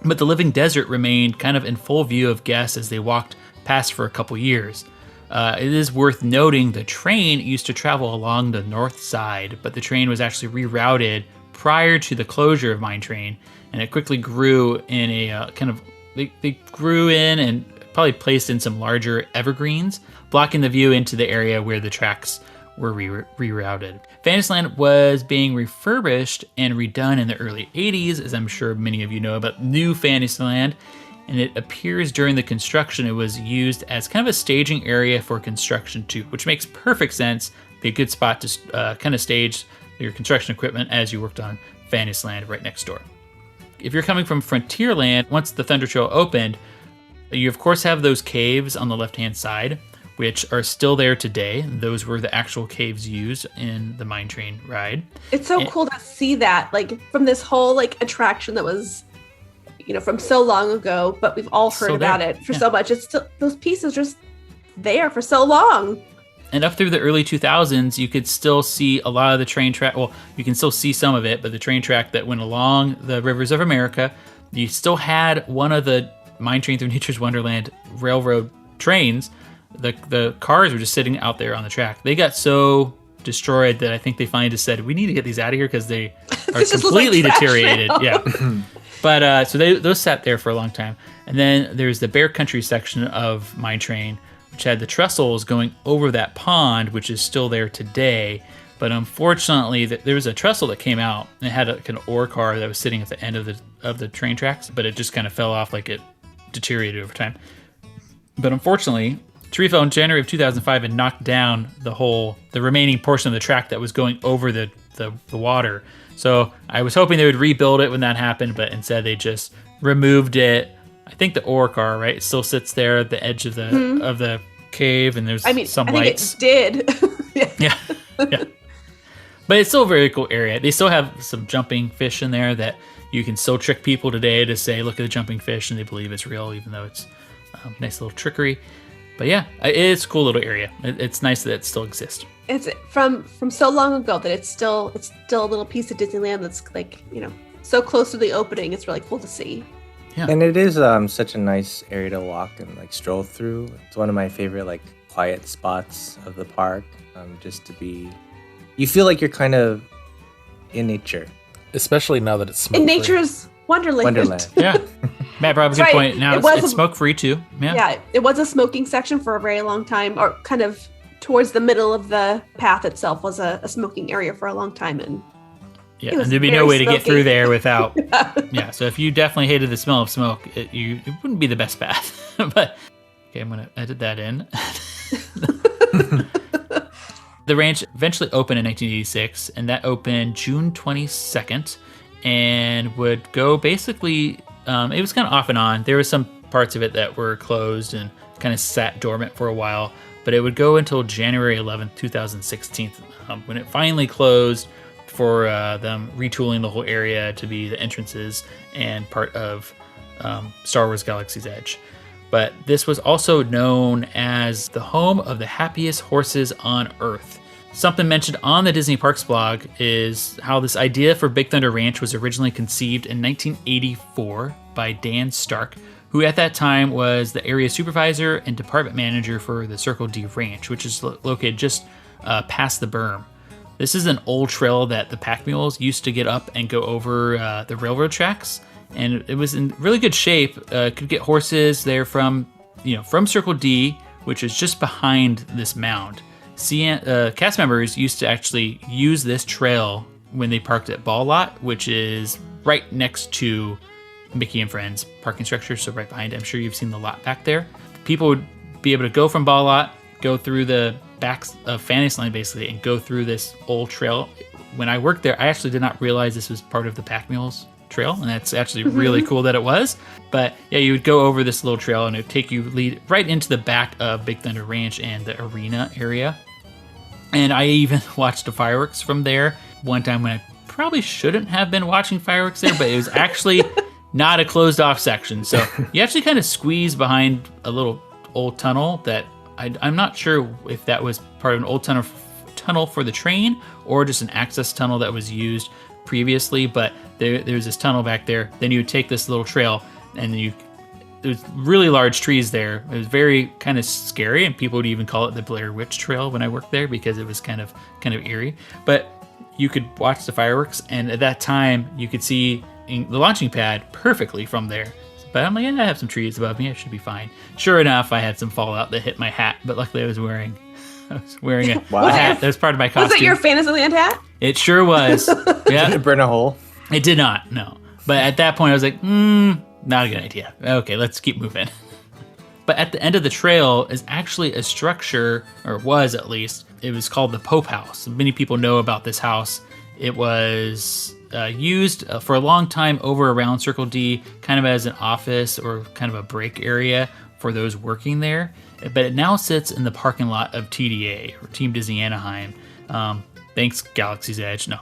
but the Living Desert remained kind of in full view of guests as they walked past for a couple years. It is worth noting the train used to travel along the north side, but the train was actually rerouted prior to the closure of Mine Train, and it quickly grew in a they grew in and probably placed in some larger evergreens, blocking the view into the area where the tracks were rerouted. Fantasyland was being refurbished and redone in the early 80s, as I'm sure many of you know about New Fantasyland. And it appears during the construction, it was used as kind of a staging area for construction too, which makes perfect sense. Be a good spot to kind of stage your construction equipment as you worked on Fantasyland right next door. If you're coming from Frontierland, once the Thunder Trail opened, you of course have those caves on the left-hand side, which are still there today. Those were the actual caves used in the mine train ride. It's so cool to see that, like, from this whole like attraction that was, from so long ago, but we've all heard about it for so much. It's still, those pieces just there for so long. And up through the early 2000s, you could still see a lot of the train track. Well, you can still see some of it, but the train track that went along the rivers of America, you still had one of the Mine Train Through Nature's Wonderland railroad trains. The cars were just sitting out there on the track. They got so destroyed that I think they finally just said, we need to get these out of here because they are completely deteriorated. Now. Yeah. But so those sat there for a long time. And then there's the Bear Country section of Mine Train, which had the trestles going over that pond, which is still there today. But unfortunately, there was a trestle that came out and it had an ore car that was sitting at the end of the train tracks, but it just kind of fell off, like it deteriorated over time. But unfortunately, tree fell in January of 2005 and knocked down the remaining portion of the track that was going over the water. So I was hoping they would rebuild it when that happened, but instead they just removed it. I think the ore car, right? It still sits there at the edge of the cave, and there's some lights. It did. Yeah. But it's still a very cool area. They still have some jumping fish in there that you can still trick people today to say, look at the jumping fish, and they believe it's real, even though it's nice little trickery. But yeah, it's a cool little area. It's nice that it still exists. It's from so long ago that it's still a little piece of Disneyland that's like, so close to the opening. It's really cool to see. Yeah. And it is such a nice area to walk and like stroll through. It's one of my favorite like quiet spots of the park. Just to be, you feel like you're kind of in nature, especially now that it's smoke-free. In nature's Wonderland. Yeah. Matt brought up a good point. Now it's smoke-free too. Yeah, it was a smoking section for a very long time, or kind of towards the middle of the path itself was a smoking area for a long time. And and there'd be no way to get through there without. So if you definitely hated the smell of smoke, it wouldn't be the best path. But okay, I'm going to edit that in. The ranch eventually opened in 1986, and that opened June 22nd, and would go basically, it was kind of off and on. There were some parts of it that were closed and kind of sat dormant for a while, but it would go until January 11th, 2016, when it finally closed for them retooling the whole area to be the entrances and part of Star Wars Galaxy's Edge. But this was also known as the home of the happiest horses on Earth. Something mentioned on the Disney Parks blog is how this idea for Big Thunder Ranch was originally conceived in 1984 by Dan Stark, who at that time was the area supervisor and department manager for the Circle D Ranch, which is located just past the berm. This is an old trail that the pack mules used to get up and go over the railroad tracks. And it was in really good shape. Could get horses there from Circle D, which is just behind this mound. Cast members used to actually use this trail when they parked at Ball Lot, which is right next to Mickey and Friends parking structure, so right behind it. I'm sure you've seen the lot back there. People would be able to go from Ball Lot, go through the backs of Fantasyland basically, and go through this old trail. When I worked there, I actually did not realize this was part of the pack mules trail, and that's actually really cool that it was. But yeah, you would go over this little trail and it would take you lead right into the back of Big Thunder Ranch and the arena area. And I even watched the fireworks from there one time when I probably shouldn't have been watching fireworks there, but it was actually not a closed off section. So you actually kind of squeeze behind a little old tunnel that I'm not sure if that was part of an old tunnel for the train or just an access tunnel that was used previously, but there's this tunnel back there. Then you would take this little trail, and there's really large trees there. It was very kind of scary, and people would even call it the Blair Witch Trail when I worked there because it was kind of eerie. But you could watch the fireworks, and at that time you could see the launching pad perfectly from there. But I'm like, I have some trees above me, I should be fine. Sure enough, I had some fallout that hit my hat, but luckily I was wearing I was wearing a Wow. hat. That was part of my costume. Was it your Fantasyland hat? It sure was. Did Yeah, it burn a hole? it did not. No, but at that point, I was like, not a good idea. Okay, let's keep moving. But at the end of the trail is actually a structure, or was at least. It was called the Pope House. Many people know about this house. It was used for a long time over around Circle D, kind of as an office or kind of a break area for those working there. But it now sits in the parking lot of TDA, or Team Disney Anaheim. Thanks, Galaxy's Edge. No,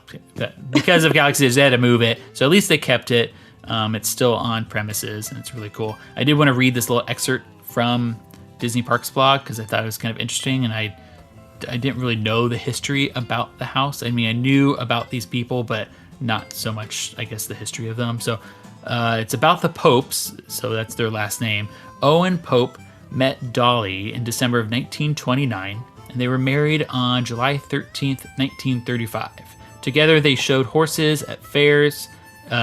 because of Galaxy's Edge, they had to move it. So at least they kept it. It's still on premises, and it's really cool. I did want to read this little excerpt from Disney Parks blog because I thought it was kind of interesting, and I didn't really know the history about the house. I mean, I knew about these people, but not so much, I guess, the history of them. So it's about the Popes, so that's their last name. Owen Pope met Dolly in December of 1929, and they were married on July 13th, 1935. Together, they showed horses at fairs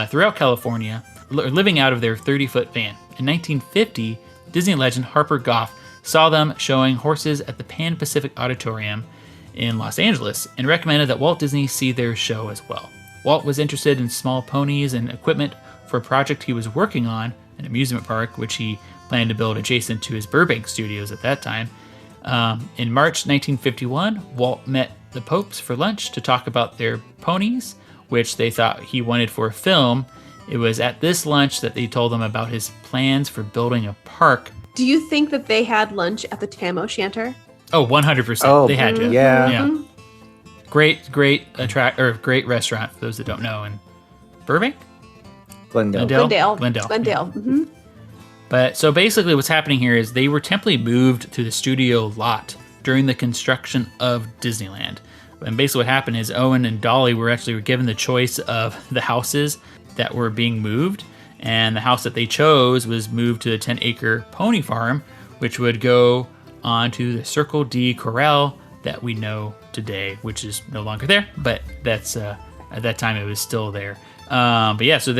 throughout California, living out of their 30-foot van. In 1950, Disney legend Harper Goff saw them showing horses at the Pan Pacific Auditorium in Los Angeles and recommended that Walt Disney see their show as well. Walt was interested in small ponies and equipment for a project he was working on, an amusement park, which he planned to build adjacent to his Burbank studios at that time. In March 1951, Walt met the Popes for lunch to talk about their ponies, which they thought he wanted for a film. It was at this lunch that they told him about his plans for building a park. Do you think that they had lunch at the Tam O'Shanter? Oh, 100%. Oh, they had to. yeah. Great restaurant for those that don't know. In Burbank? Glendale. Glendale. Mm-hmm. But so basically what's happening here is they were temporarily moved to the studio lot during the construction of Disneyland. And basically what happened is Owen and Dolly were given the choice of the houses that were being moved. And the house that they chose was moved to the 10-acre pony farm, which would go on to the Circle D Corral that we know today, which is no longer there. But that's at that time it was still there. But yeah, so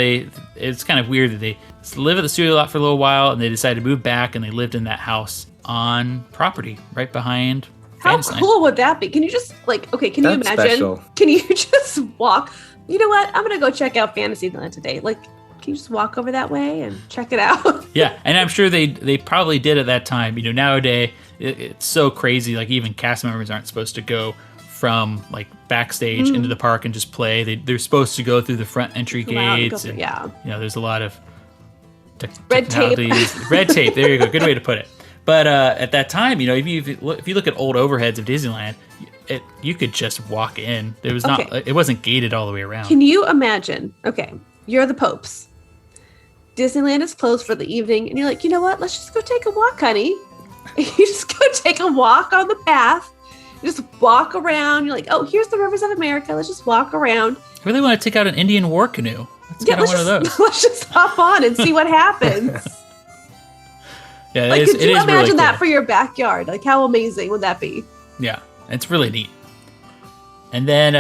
it's kind of weird that they lived at the studio lot for a little while and they decided to move back and they lived in that house on property right behind How Fantasyland. cool would that be? Can you just can you That's imagine? special. Can you just walk? You know what? I'm going to go check out Fantasyland today. Can you just walk over that way and check it out? Yeah, and I'm sure they probably did at that time. You know, nowadays it's so crazy. Like even cast members aren't supposed to go from backstage into the park and just play. They're supposed to go through the front entry gates. And, yeah. You know, there's a lot of Red tape. technicalities. Red tape. There you go. Good way to put it. But at that time, you know, if you look at old overheads of Disneyland, you could just walk in. There was it wasn't gated all the way around. Can you imagine? Okay, you're the Popes. Disneyland is closed for the evening, and you're like, you know what? Let's just go take a walk, honey. You just go take a walk on the path. You just walk around. You're like, oh, here's the rivers of America. Let's just walk around. I really want to take out an Indian war canoe. That's kind of one of those. Let's just hop on and see what happens. Yeah, could you imagine really that cool. for your backyard? How amazing would that be? Yeah, it's really neat. And then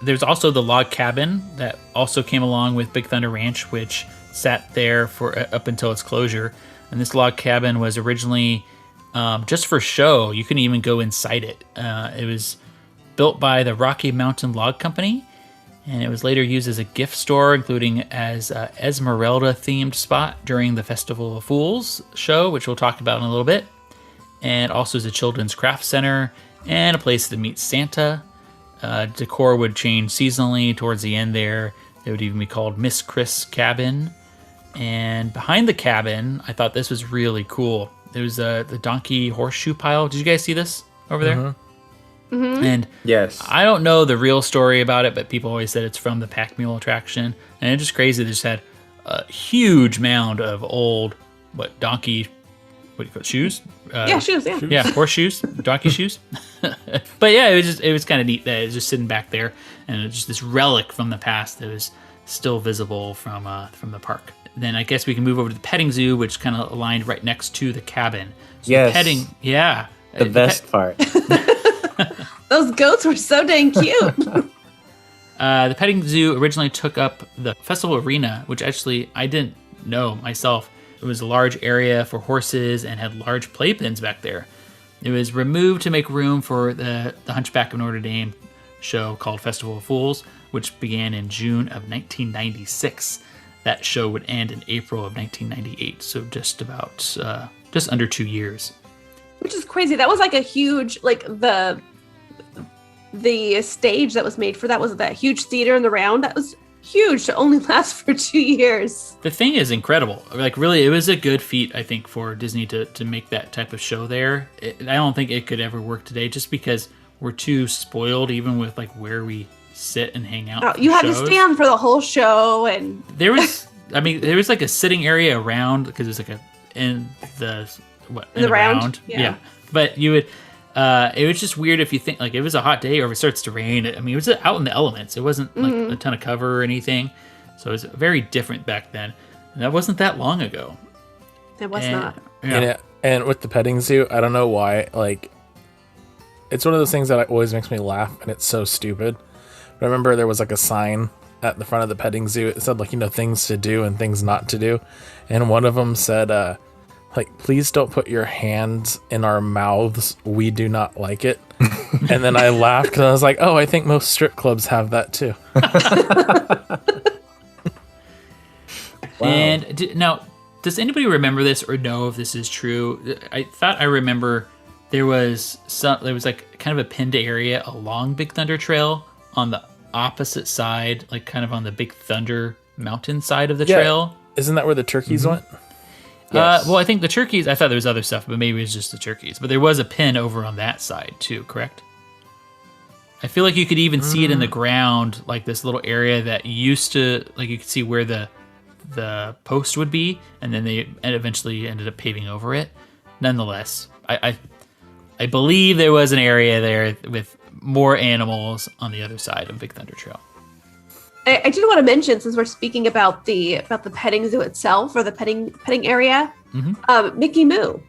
there's also the log cabin that also came along with Big Thunder Ranch, which sat there for up until its closure. And this log cabin was originally just for show. You couldn't even go inside it. It was built by the Rocky Mountain Log Company, and it was later used as a gift store, including as a Esmeralda-themed spot during the Festival of Fools show, which we'll talk about in a little bit, and also as a children's craft center and a place to meet Santa. Decor would change seasonally towards the end there. It would even be called Miss Chris Cabin. And behind the cabin, I thought this was really cool. There was the donkey horseshoe pile. Did you guys see this over there? Mm-hmm. And Yes. I don't know the real story about it, but people always said it's from the Pack Mule attraction. And it's just crazy. They just had a huge mound of old, donkey, what do you call it, shoes? Shoes, yeah. Yeah, horseshoes, donkey shoes. But yeah, it was kind of neat that it was just sitting back there, and it's just this relic from the past that was still visible from the park. Then I guess we can move over to the petting zoo, which kind of aligned right next to the cabin. So Yes. The The best part. Those goats were so dang cute. The petting zoo originally took up the festival arena, which actually I didn't know myself. It was a large area for horses and had large playpens back there. It was removed to make room for the Hunchback of Notre Dame show called Festival of Fools, which began in June of 1996. That show would end in April of 1998, so just under 2 years. Which is crazy. That was like a huge, like the stage that was made for that was that huge theater in the round. That was huge to only last for 2 years. The thing is incredible. Like, really, it was a good feat, I think, for Disney to make that type of show there. I don't think it could ever work today, just because we're too spoiled, even with like where we sit and hang out. Oh, you had to stand for the whole show, and there was like a sitting area around, because it was like in the round. Yeah. But you would. It was just weird if you think, like, it was a hot day or if it starts to rain. I mean, it was out in the elements. It wasn't like a ton of cover or anything. So it was very different back then. And that wasn't that long ago. It was not. Yeah. And with the petting zoo, I don't know why. Like, it's one of those things that always makes me laugh, and it's so stupid. But I remember there was like a sign at the front of the petting zoo. It said, like, things to do and things not to do. And one of them said, like, please don't put your hands in our mouths. We do not like it. And then I laughed because I was like, oh, I think most strip clubs have that too. Wow. And now, does anybody remember this or know if this is true? I thought I remember there was like kind of a pinned area along Big Thunder Trail on the opposite side, like kind of on the Big Thunder mountain side of the trail. Isn't that where the turkeys went? Yes. Well, I think the turkeys, I thought there was other stuff, but maybe it was just the turkeys. But there was a pin over on that side too, correct? I feel like you could even see it in the ground, like this little area that used to, like, you could see where the post would be, and then they eventually ended up paving over it. Nonetheless, I believe there was an area there with more animals on the other side of Big Thunder Trail. I did want to mention, since we're speaking about the petting zoo itself, or the petting area, Mickey Moo.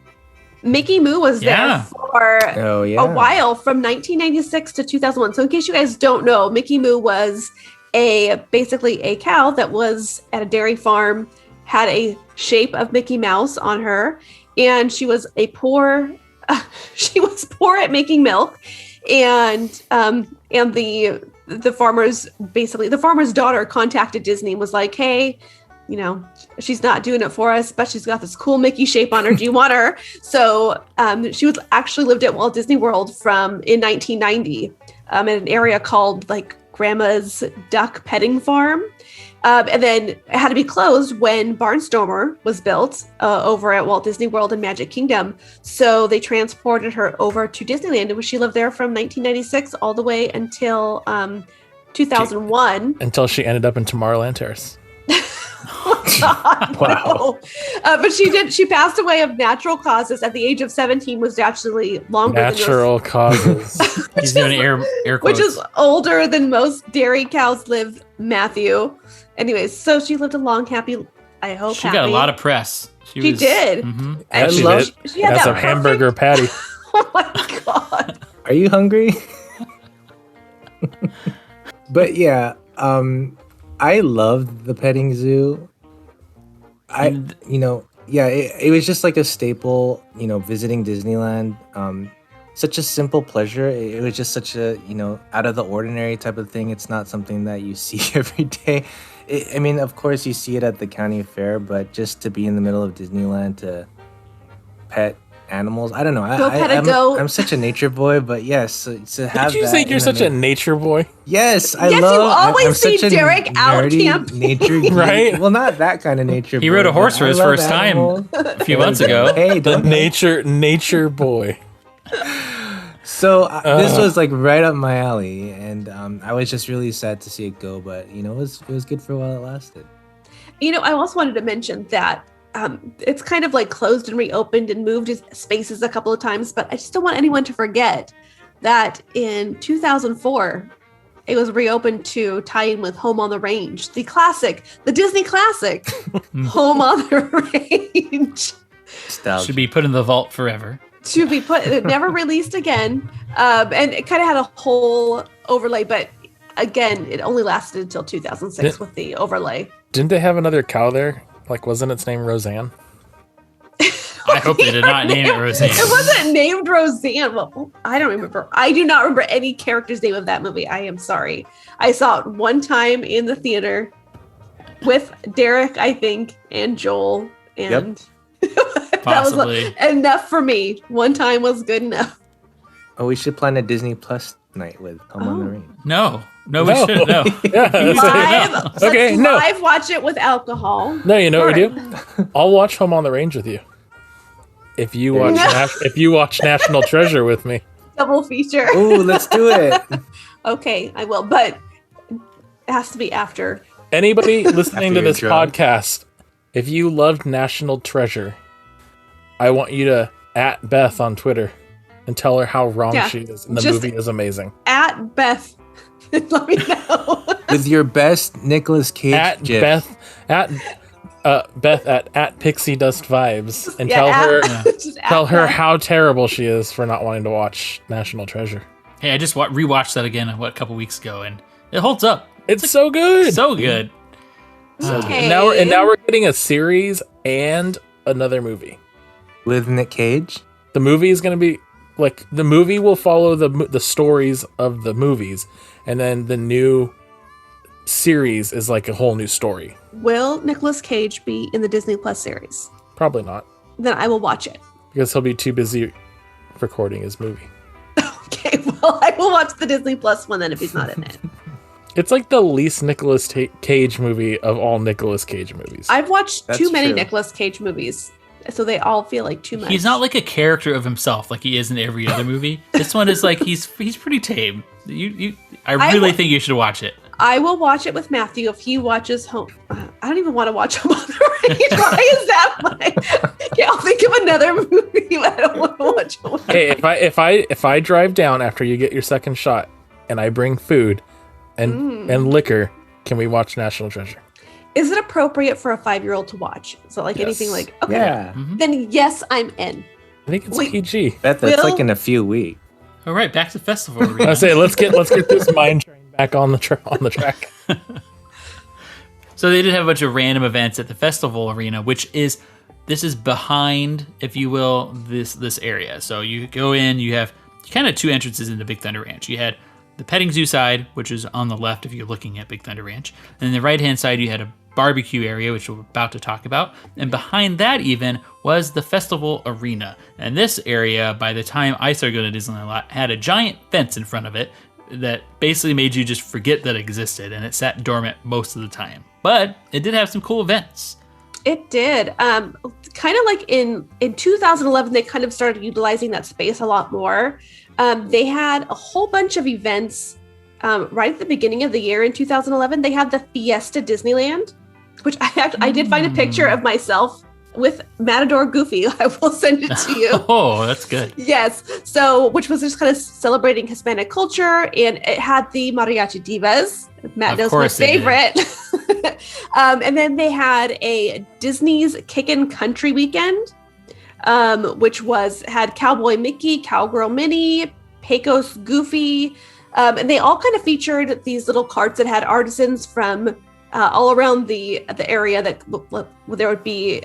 Mickey Moo was there for a while, from 1996 to 2001. So in case you guys don't know, Mickey Moo was basically a cow that was at a dairy farm, had a shape of Mickey Mouse on her, and she was poor at making milk, and the farmer's daughter contacted Disney and was like, hey, she's not doing it for us, but she's got this cool Mickey shape on her. Do you want her? So she was actually lived at Walt Disney World in 1990 in an area called like Grandma's Duck Petting Farm. And then it had to be closed when Barnstormer was built over at Walt Disney World in Magic Kingdom. So they transported her over to Disneyland, and she lived there from 1996 all the way until 2001. Until she ended up in Tomorrowland Terrace. Oh, God, wow. No. But she passed away of natural causes at the age of 17, was actually longer natural than causes. He's doing air quotes. Which is older than most dairy cows live, Matthew. Anyways, so she lived a long, happy, I hope she got a lot of press. She did. Mm-hmm. And she had that hamburger patty. Oh my God. Are you hungry? But yeah, I loved the petting zoo. It was just like a staple, visiting Disneyland. Such a simple pleasure. It was just such a, out of the ordinary type of thing. It's not something that you see every day. Of course you see it at the county fair, but just to be in the middle of Disneyland to pet animals, I don't know. I'm such a nature boy, but yes, to have. Did you say you're such a nature boy? Yes, you always see Derick out camping. Nature geek. Right? Well, not that kind of nature. He rode a horse for his first time a few months ago. Hey, the nature boy. So this was like right up my alley, and I was just really sad to see it go. But it was good for a while it lasted. I also wanted to mention that it's kind of like closed and reopened and moved its spaces a couple of times, but I just don't want anyone to forget that in 2004, it was reopened to tie in with Home on the Range, the Disney classic, Home on the Range. Should be put in the vault forever. It never released again. And it kind of had a whole overlay, but again, it only lasted until 2006 with the overlay. Didn't they have another cow there? Like, wasn't its name Roseanne? I hope they did not name it Roseanne. It wasn't named Roseanne. Well, I don't remember. I do not remember any character's name of that movie. I am sorry. I saw it one time in the theater with Derick, I think, and Joel. And that Possibly. was enough for me. One time was good enough. Oh, we should plan a Disney Plus night with Home on the Range. No, we shouldn't. No. Live watch it with alcohol. No, you know what we All do? I'll watch Home on the Range with you. If you watch National Treasure with me. Double feature. Ooh, let's do it. Okay, I will, but it has to be after. Anybody listening to you're this drunk. podcast, if you loved National Treasure, I want you to @Beth on Twitter and tell her how wrong she is, and the Just movie is amazing. @Beth. Let me know. With your best Nicolas Cage gif. Beth at Pixie Dust Vibes, and Just tell her @Beth. how terrible she is for not wanting to watch National Treasure. Hey, I just rewatched that again a couple weeks ago, and it holds up. It's so good. So good. Okay. And now we're getting a series and another movie. With Nick Cage. The movie is going to be like the movie will follow the stories of the movies, and then the new series is like a whole new story. Will Nicolas Cage be in the Disney Plus series? Probably not, Then I will watch it. because he'll be too busy recording his movie. Okay, well, I will watch the Disney Plus one then if he's not in it. It's like the least Nicolas Cage movie of all Nicolas Cage movies. I've watched That's too many true. Nicolas Cage movies, so they all feel like too much. He's not like a character of himself like he is in every other movie. This one is like he's pretty tame. I really think you should watch it. I will watch it with Matthew if he watches Home. I don't even want to watch Home on the Range. Why is that? Okay, I'll think of another movie, but I don't want to watch Home on the Hey, if I drive down after you get your second shot and I bring food and liquor, can we watch National Treasure? Is it appropriate for a 5-year-old to watch? So like anything like okay, Yeah. then yes, I'm in. I think it's Wait. PG. Bet that's Will- like in a few weeks. All right, back to festival arena. I say let's get this mine train back on the track. So they did have a bunch of random events at the festival arena, this is behind, if you will, this area. So you go in, you have kind of two entrances into Big Thunder Ranch. You had the petting zoo side, which is on the left if you're looking at Big Thunder Ranch. And then the right-hand side, you had a barbecue area, which we're about to talk about. And behind that even was the festival arena. And this area, by the time I started going to Disneyland a lot, had a giant fence in front of it that basically made you just forget that it existed, and it sat dormant most of the time. But it did have some cool events. It did. Kind of like in 2011, they kind of started utilizing that space a lot more. They had a whole bunch of events right at the beginning of the year in 2011. They had the Fiesta Disneyland, which I did find a picture of myself with Matador Goofy. I will send it to you. Oh, that's good. Yes. So, which was just kind of celebrating Hispanic culture, and it had the mariachi divas. Matt Of knows my course they did. favorite. And then they had a Disney's Kickin' Country weekend, which had Cowboy Mickey, Cowgirl Minnie, Pecos Goofy, and they all kind of featured these little carts that had artisans from all around the area that there would be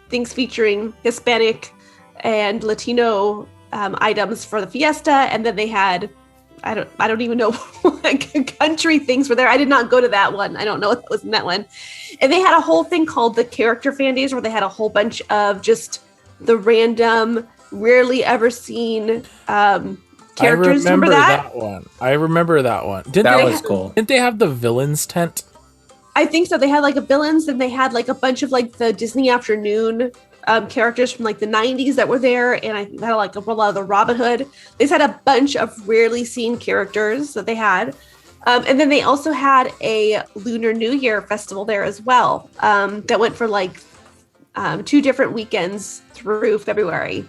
things featuring Hispanic and Latino items for the fiesta, and then they had I don't even know like country things were there. I did not go to that one. I don't know what was in that one. And they had a whole thing called the Character Fan Days, where they had a whole bunch of just the random, rarely ever seen characters. I remember that? that one. I remember that one. That was cool. Didn't they have the villains tent? I think so. They had like a villains, and they had like a bunch of like the Disney Afternoon characters from like the 90s that were there, and I had like a lot of the Robin Hood. They just had a bunch of rarely seen characters that they had. And then they also had a Lunar New Year festival there as well, that went for like 2 different weekends through February.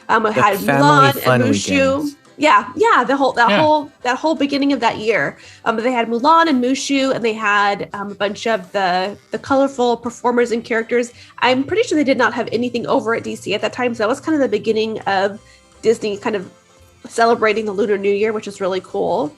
It had Mulan and Mushu. Weekends. Yeah, that whole beginning of that year. They had Mulan and Mushu, and they had a bunch of the colorful performers and characters. I'm pretty sure they did not have anything over at DC at that time, so that was kind of the beginning of Disney kind of celebrating the Lunar New Year, which is really cool.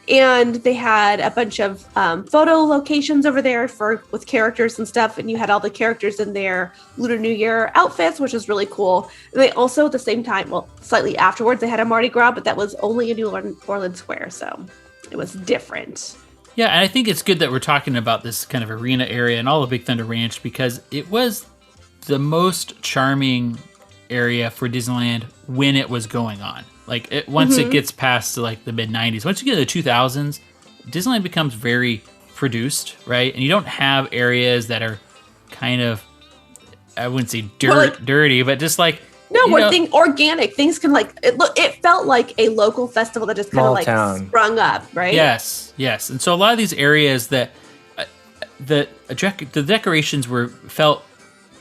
And they had a bunch of photo locations over there with characters and stuff. And you had all the characters in their Lunar New Year outfits, which was really cool. And they also, at the same time, well, slightly afterwards, they had a Mardi Gras, but that was only in New Orleans Square. So it was different. Yeah, and I think it's good that we're talking about this kind of arena area and all of Big Thunder Ranch because it was the most charming area for Disneyland when it was going on. Like once it gets past like the mid 90s, once you get to the 2000s, Disneyland becomes very produced, right? And you don't have areas that are kind of, I wouldn't say dirty, but just like organic things can like it felt like a local festival that just kind of like sprung up, right? Yes. And so a lot of these areas that the decorations felt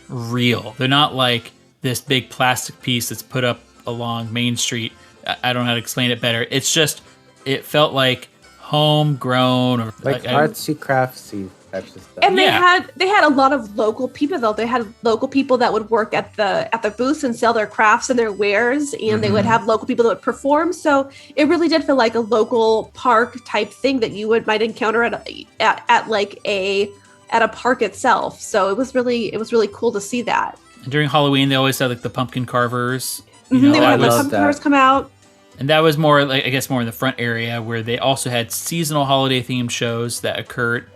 real. They're not like this big plastic piece that's put up along Main Street. I don't know how to explain it better. It's just, it felt like homegrown or like artsy craftsy types of stuff. And they had a lot of local people though. They had local people that would work at the booths and sell their crafts and their wares, and they would have local people that would perform. So it really did feel like a local park type thing that you might encounter at a park itself. So it was really cool to see that. And during Halloween, they always had like the pumpkin carvers. They would have the pumpkin carvers come out. And that was more like, I guess, more in the front area where they also had seasonal holiday themed shows that occurred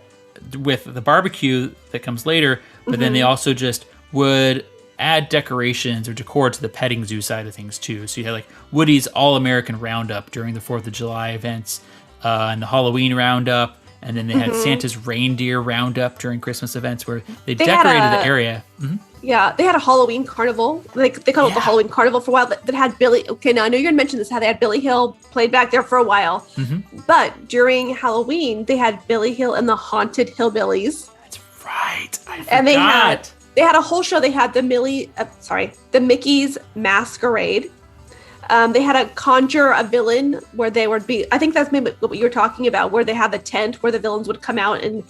with the barbecue that comes later. But then they also just would add decorations or decor to the petting zoo side of things too. So you had like Woody's All-American Roundup during the 4th of July events and the Halloween Roundup. And then they had Santa's Reindeer Roundup during Christmas events where they decorated the area. Yeah, they had a Halloween carnival. They called it the Halloween Carnival for a while. That had Billy. Okay, now I know you're gonna mention this. How they had Billy Hill played back there for a while. But during Halloween, they had Billy Hill and the Haunted Hillbillies. That's right. I forgot. And they had a whole show. They had the Mickey's Masquerade. They had a conjure a villain where they would be. I think that's maybe what you were talking about, where they had the tent where the villains would come out and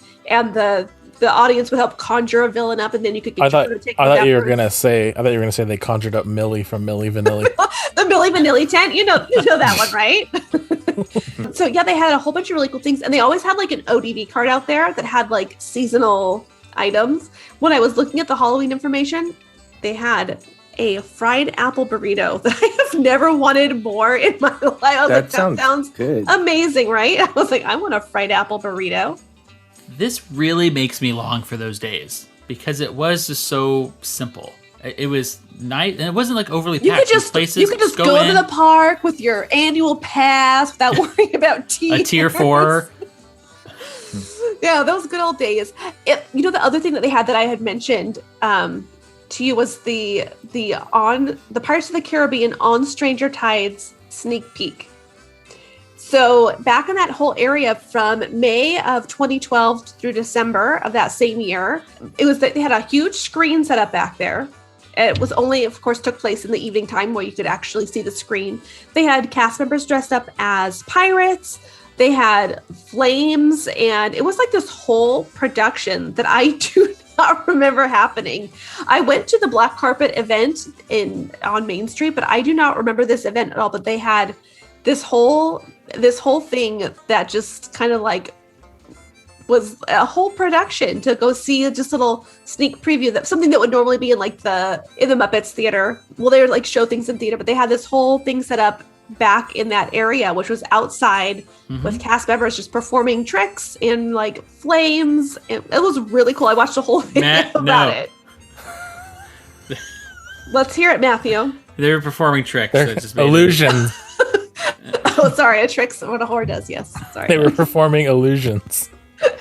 the audience would help conjure a villain up, and then you could get to take. I thought you were gonna say they conjured up Millie from Milli Vanilli. The Milli Vanilli tent, you know that one, right? So yeah, they had a whole bunch of really cool things, and they always had like an ODV card out there that had like seasonal items. When I was looking at the Halloween information, they had a fried apple burrito that I have never wanted more in my life. I was that sounds good. Amazing, right? I was like, I want a fried apple burrito. This really makes me long for those days because it was just so simple. It was nice, and it wasn't like overly packed. You could just go to the park with your annual pass without worrying about tiers. A tier 4. Yeah, those good old days. The other thing that they had that I had mentioned to you was the Pirates of the Caribbean on Stranger Tides sneak peek. So back in that whole area from May of 2012 through December of that same year, it was that they had a huge screen set up back there. It was only, of course, took place in the evening time where you could actually see the screen. They had cast members dressed up as pirates. They had flames, and it was like this whole production that I do not remember happening. I went to the black carpet event on Main Street, but I do not remember this event at all. But they had this whole thing that just kind of like was a whole production to go see just a little sneak preview that something that would normally be in the Muppets theater. Well, they would like show things in theater, but they had this whole thing set up back in that area, which was outside with cast members just performing tricks in like flames. It was really cool. I watched the whole thing about it. Let's hear it, Matthew. They were performing tricks. Illusions. Oh, sorry. A trick's what a whore does. Yes. Sorry. They were performing illusions.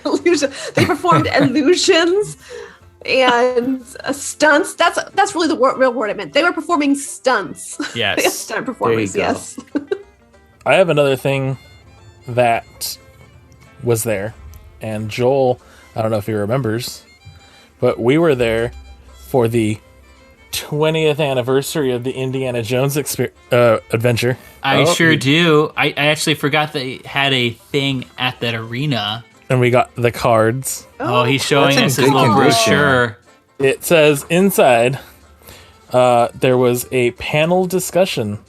They performed illusions and stunts. That's really the real word I meant. They were performing stunts. Yes. Stunt performers. Yes. I have another thing that was there, and Joel, I don't know if he remembers, but we were there for the 20th anniversary of the Indiana Jones adventure. I sure do. I actually forgot they had a thing at that arena. And we got the cards. Oh, he's showing us his little brochure. It says inside, there was a panel discussion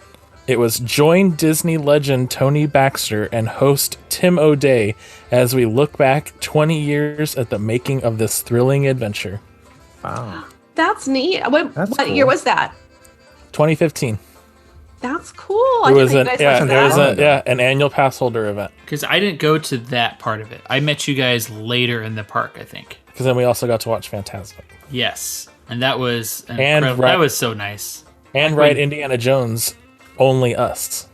It was join Disney legend Tony Baxter and host Tim O'Day as we look back 20 years at the making of this thrilling adventure. Wow. That's neat. What cool. year was that? 2015. That's cool. I didn't think you guys watched that. An annual pass holder event. Because I didn't go to that part of it. I met you guys later in the park, I think. Because then we also got to watch Fantasmic. Yes. And that was incredible. That was so nice. And ride Indiana Jones, only us.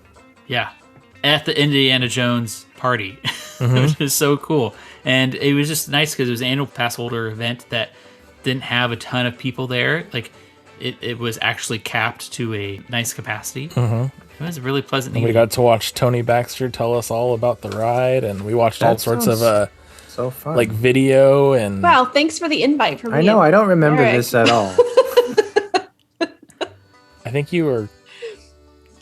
Yeah. At the Indiana Jones party, which is so cool. And it was just nice because it was an annual pass holder event that didn't have a ton of people there. Like, it was actually capped to a nice capacity. It was a really pleasant And we got to watch Tony Baxter tell us all about the ride, and we watched all sorts of so fun. like video and. Wow, thanks for the invite from me. I know, I don't remember Derick. this at all. I think you were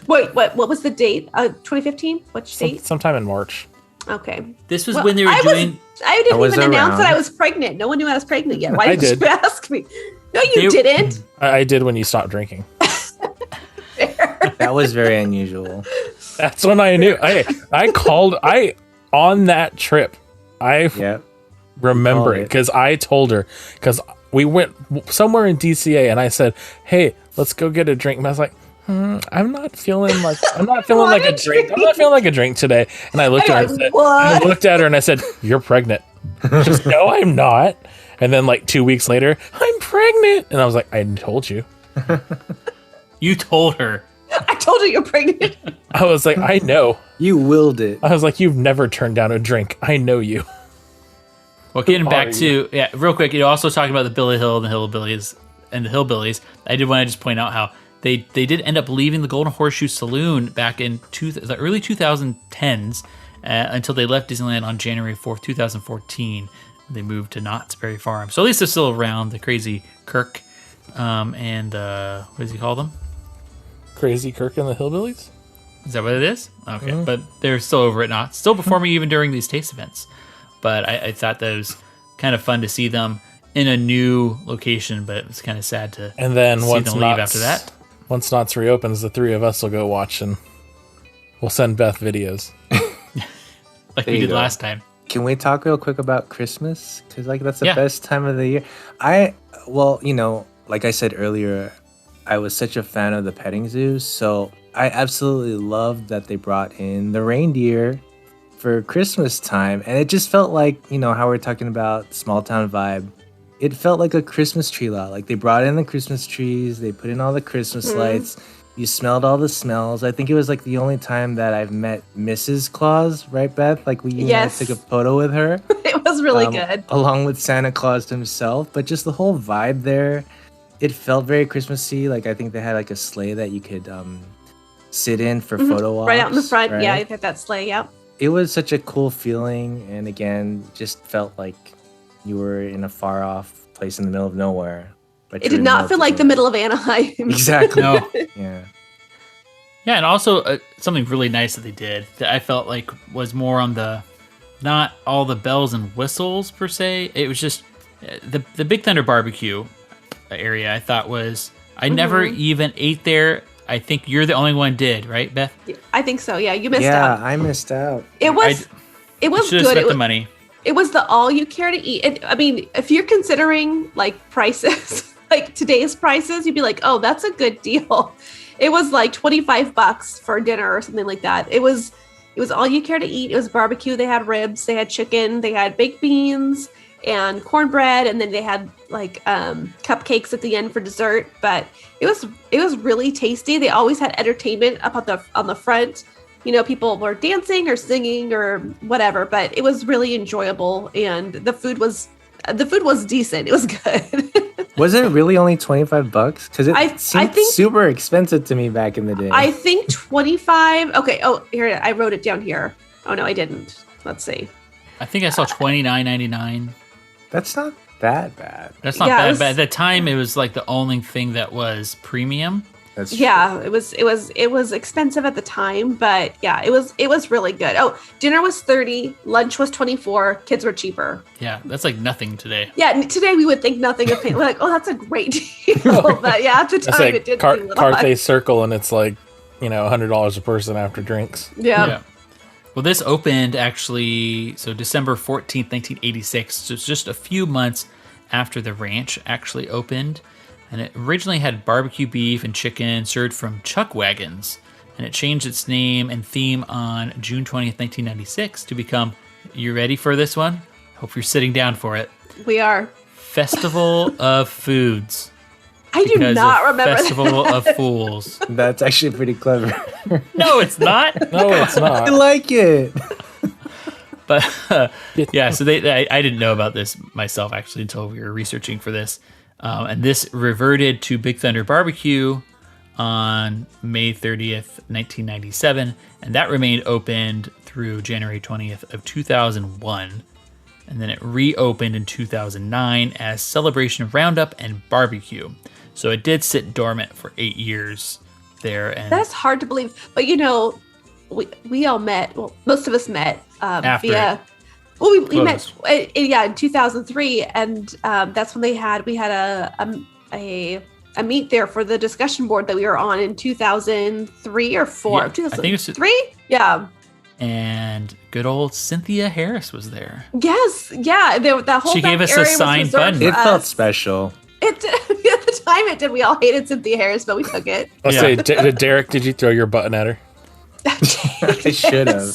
Wait, what was the date? 2015? Which date? sometime in March. Okay. This was Well, when they were doing. I didn't was even announce around. that I was pregnant. No one knew I was pregnant yet. Why I didn't did. you ask me? No, you didn't. I did when you stopped drinking. That was very unusual. That's when I knew. On that trip, I Yeah. remember Oh, it because I told her, because we went somewhere in DCA and I said, hey, let's go get a drink. And I was like, I'm not feeling like a drink. I'm not feeling like a drink today. And I looked at her and said, What? I looked at her and I said, you're pregnant. She said, no, I'm not. And then like 2 weeks later, I'm pregnant. And I was like, I told you. You told her. I told you you're pregnant. I was like, I know. You willed it. I was like, you've never turned down a drink. I know you. Well, getting back are to real quick, also talking about the Billy Hill and the Hillbillies. I did want to just point out how they did end up leaving the Golden Horseshoe Saloon back in the early 2010s until they left Disneyland on January 4th, 2014. They moved to Knott's Berry Farm. So at least they're still around, the Crazy Kirk and what does he call them? Crazy Kirk and the Hillbillies? Is that what it is? Okay, but they're still over at Knott's, still performing even during these taste events. But I thought that was kind of fun to see them in a new location, but it was kind of sad to And then see once them leave Knott's, after that. Once Knott's reopens, the three of us will go watch and we'll send Beth videos. Like There we you did go. last time. Can we talk real quick about Christmas? Because like that's the Yeah. best time of the year. Like I said earlier, I was such a fan of the petting zoo, so I absolutely loved that they brought in the reindeer for Christmas time, and it just felt like, how we're talking about small town vibe. It felt like a Christmas tree lot. Like they brought in the Christmas trees, they put in all the Christmas lights. You smelled all the smells. I think it was like the only time that I've met Mrs. Claus, right, Beth? Like you and I Yes. took a photo with her. It was really good. Along with Santa Claus himself, but just the whole vibe there, it felt very Christmassy. Like I think they had like a sleigh that you could sit in for photo ops. Right out in the front. right? Yeah, you got that sleigh. Yep. It was such a cool feeling, and again, just felt like you were in a far off place in the middle of nowhere. But It did not feel like the middle of Anaheim. Exactly. No. Yeah. Yeah, and also something really nice that they did that I felt like was more on the, not all the bells and whistles per se. It was just the Big Thunder barbecue area. I thought was I never even ate there. I think you're the only one did, right, Beth? I think so. Yeah, you missed Yeah, out. I missed out. It was Should have good. spent It the was, money. it was the all you care to eat. And I mean, if you're considering like prices, like today's prices, you'd be like, oh, that's a good deal. It was like $25 for dinner or something like that. It was all you care to eat. It was barbecue. They had ribs, they had chicken, they had baked beans and cornbread, and then they had like cupcakes at the end for dessert. But it was really tasty. They always had entertainment up on the front. People were dancing or singing or whatever, but it was really enjoyable, and the food was decent. It was good. Was it really only $25? Because it I seemed think- super expensive to me back in the day. I think 25. Okay. Oh, here, I wrote it down here. Oh no, I didn't. Let's see. I think I saw $29.99. That's not that bad. That's not Yeah, bad, it was- but at the time it was like the only thing that was premium. That's Yeah, it was expensive at the time, but yeah, it was really good. Oh, dinner was 30, lunch was 24, kids were cheaper. Yeah, that's like nothing today. Yeah, today we would think nothing of paying. We're like, oh, that's a great deal. But yeah, at the It's time like it did seem a little Carthay high. Circle, and it's like $100 a person after drinks. Yeah. Well, this opened actually, so December 14th, 1986. So it's just a few months after the ranch actually opened. And it originally had barbecue beef and chicken served from chuck wagons. And it changed its name and theme on June 20th, 1996 to become, you ready for this one? Hope you're sitting down for it. We are. Festival of Foods. I do not remember Festival of Fools. That's actually pretty clever. No, it's not. No, it's I not. like it. But yeah, so I didn't know about this myself actually until we were researching for this. And this reverted to Big Thunder Barbecue on May 30th, 1997. And that remained opened through January 20th of 2001. And then it reopened in 2009 as Celebration Roundup and Barbecue. So it did sit dormant for 8 years there. And That's hard to believe. But we all met, well, most of us met After via, it well, we met, closed. in 2003. And that's when we had a meet there for the discussion board that we were on in 2003 or 4. Yeah, I think it was 2003? Yeah. And good old Cynthia Harris was there. Yes. Yeah. That whole She back gave us a area was signed reserved button. for It felt us. special. It did. At the time it did. We all hated Cynthia Harris, but we took it. Let's Yeah. say, Derek, did you throw your button at her? I should have.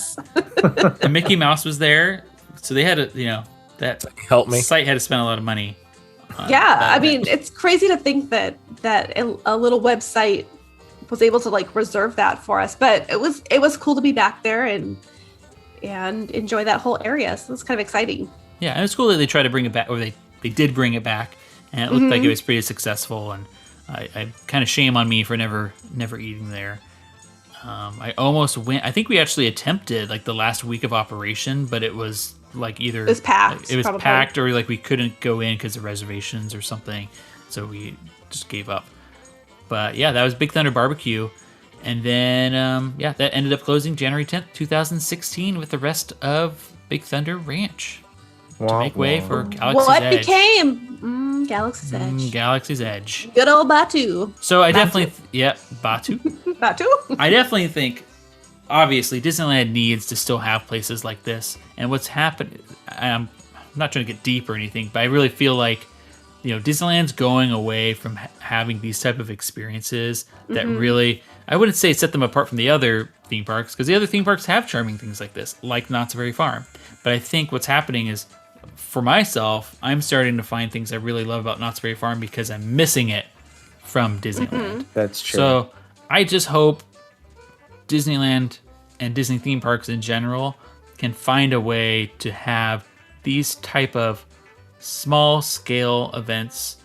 And Mickey Mouse was there. So they had that Help me. site had to spend a lot of money. Yeah, that I mean, it's crazy to think that a little website was able to reserve that for us, but it was cool to be back there and enjoy that whole area. So it's kind of exciting. Yeah, and it's cool that they tried to bring it back, or they did bring it back, and it looked like it was pretty successful. And I kind of shame on me for never eating there. I almost went. I think we actually attempted the last week of operation, but it was either It was packed, it was probably. packed, or we couldn't go in because of reservations or something. So we just gave up. But yeah, that was Big Thunder Barbecue, and then that ended up closing January 10th, 2016, with the rest of Big Thunder Ranch to make way for Galaxy's What Edge. became Galaxy's Edge? Galaxy's Edge. Good old Batu. So I definitely, Batu. Batu. I definitely think, obviously, Disneyland needs to still have places like this. And what's happened, I'm not trying to get deep or anything, but I really feel like, Disneyland's going away from having these type of experiences that really, I wouldn't say set them apart from the other theme parks, because the other theme parks have charming things like this, like Knott's Berry Farm. But I think what's happening is, for myself, I'm starting to find things I really love about Knott's Berry Farm because I'm missing it from Disneyland. That's true. So I just hope Disneyland and Disney theme parks in general can find a way to have these type of small scale events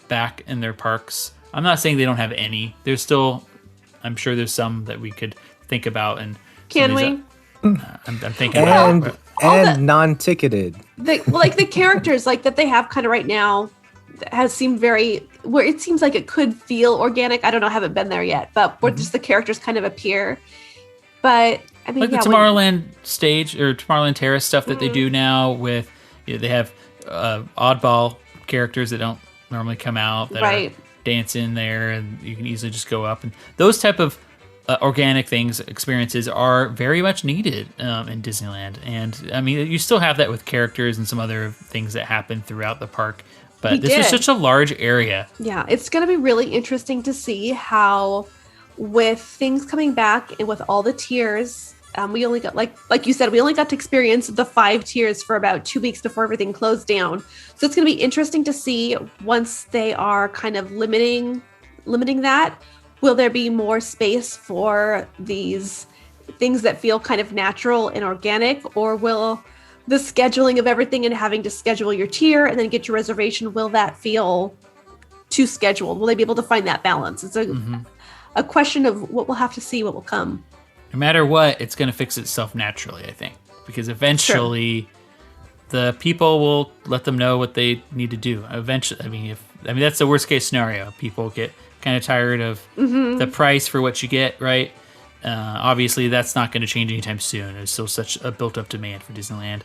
back in their parks. I'm not saying they don't have any. There's still, I'm sure there's some that we could think about. And Can we? I'm thinking about it. And non-ticketed. The characters that they have kind of right now has seemed where it seems like it could feel organic. I don't know, I haven't been there yet, but where just the characters kind of appear. But I mean, Like the Tomorrowland stage or Tomorrowland Terrace stuff that they do now with, they have oddball characters that don't normally come out that are dancing there, and you can easily just go up. And those type of organic experiences are very much needed in Disneyland. And I mean, you still have that with characters and some other things that happen throughout the park. But this was such a large area. Yeah, it's going to be really interesting to see how, with things coming back and with all the tiers, we only got, like you said, we only got to experience the 5 tiers for about 2 weeks before everything closed down. So it's going to be interesting to see once they are kind of limiting that. Will there be more space for these things that feel kind of natural and organic, or will the scheduling of everything and having to schedule your tier and then get your reservation, will that feel too scheduled? Will they be able to find that balance? It's a question of what we'll have to see, what will come. No matter what, it's going to fix itself naturally, I think, because eventually the people will let them know what they need to do. Eventually, I mean, that's the worst case scenario. People get kind of tired of the price for what you get, right? Obviously, that's not going to change anytime soon. There's still such a built-up demand for Disneyland.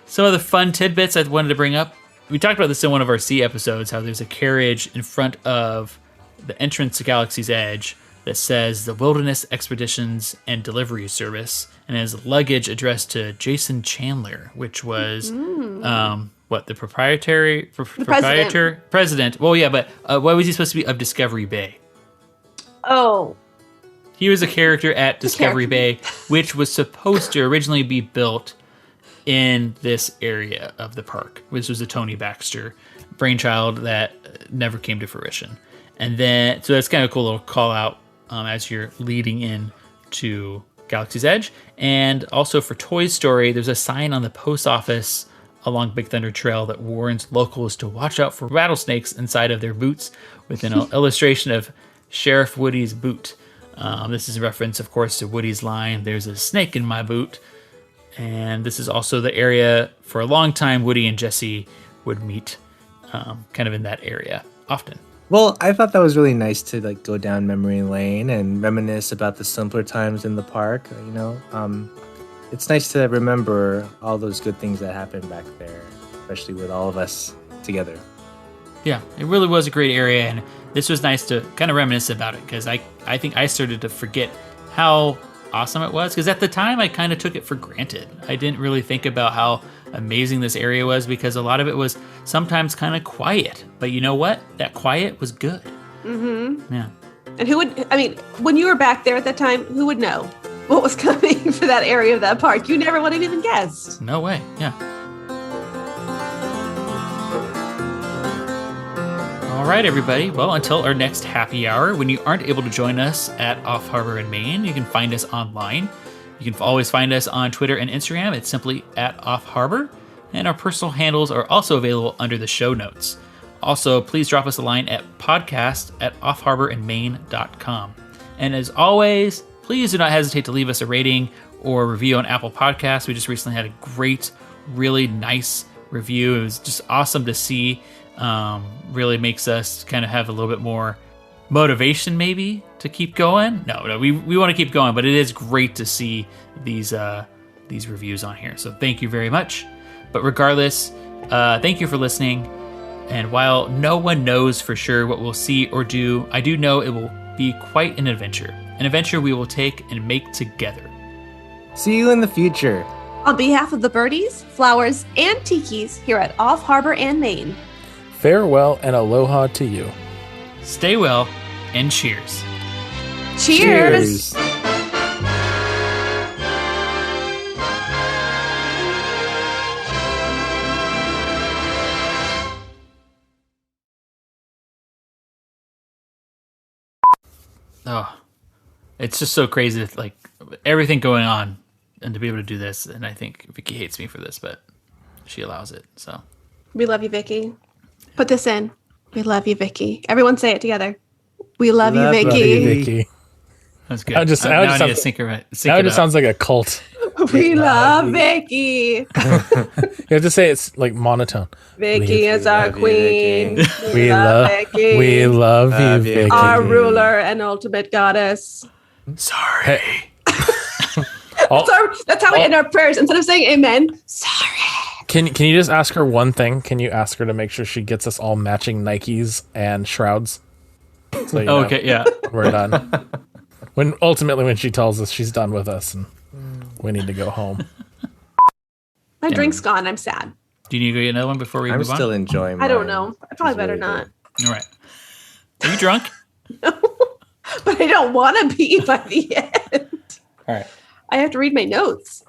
Some other fun tidbits I wanted to bring up. We talked about this in one of our C episodes, how there's a carriage in front of the entrance to Galaxy's Edge that says the Wilderness Expeditions and Delivery Service, and has luggage addressed to Jason Chandler, which was the president. Well, yeah, but what was he supposed to be of Discovery Bay? Oh, he was a character at Discovery Bay, which was supposed to originally be built in this area of the park, which was a Tony Baxter brainchild that never came to fruition. And then, so that's kind of a cool little call out as you're leading in to Galaxy's Edge. And also for Toy Story, there's a sign on the post office along Big Thunder Trail that warns locals to watch out for rattlesnakes inside of their boots, with an illustration of Sheriff Woody's boot. This is a reference, of course, to Woody's line, "There's a snake in my boot." And this is also the area for a long time Woody and Jesse would meet, kind of in that area often. Well, I thought that was really nice to like go down memory lane and reminisce about the simpler times in the park. It's nice to remember all those good things that happened back there, especially with all of us together. Yeah, it really was a great area, and this was nice to kind of reminisce about it, because I think I started to forget how awesome it was, because at the time I kind of took it for granted. I didn't really think about how amazing this area was, because a lot of it was sometimes kind of quiet. But you know what? That quiet was good. Mm-hmm. Yeah. And when you were back there at that time, who would know what was coming for that area of that park? You never would have even guessed. No way. Yeah. All right, everybody. Well, until our next happy hour, when you aren't able to join us at Off Harbor in Maine, you can find us online. You can always find us on Twitter and Instagram. It's simply at Off Harbor. And our personal handles are also available under the show notes. Also, please drop us a line at podcast@offharborinmaine.com. And as always, please do not hesitate to leave us a rating or review on Apple Podcasts. We just recently had a great, really nice review. It was just awesome to see. Really makes us kind of have a little bit more motivation maybe to keep going. No, we want to keep going, but it is great to see these reviews on here. So thank you very much. But regardless, thank you for listening. And while no one knows for sure what we'll see or do, I do know it will be quite an adventure we will take and make together. See you in the future. On behalf of the birdies, flowers, and tikis here at Off Harbor and Maine, Farewell and aloha to you. Stay well and cheers. Cheers. Oh, it's just so crazy, like everything going on, and to be able to do this. And I think Vicky hates me for this, but she allows it. So We love you, Vicky. Put this in. We love you, Vicky. Everyone say it together. We love you, Vicky. Love you, Vicky. That's good. Now it just sounds like a cult. We love Vicky. You have to say it's like monotone. Vicky is our queen. We love Vicky. We love you, Vicky. Our ruler and ultimate goddess. Sorry. That's how we end our prayers. Instead of saying amen, sorry. Can you just ask her one thing? Can you ask her to make sure she gets us all matching Nikes and shrouds? So, okay, yeah. We're done. When she tells us she's done with us and we need to go home. My drink's gone. I'm sad. Do you need to go get another one before we I'm move on? still enjoying mine. I don't know. I probably It's better really not. All right. Are you drunk? But I don't want to be by the end. All right. I have to read my notes.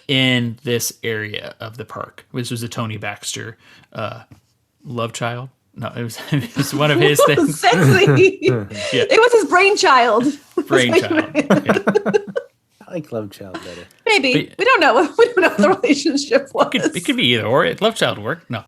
In this area of the park, which was a Tony Baxter love child. No, it was one of his things. Sexy. Yeah. It was his brainchild. Yeah. I like Love Child better. Maybe. But- we don't know. We don't know what the relationship was. It could be either or. Love child work. No.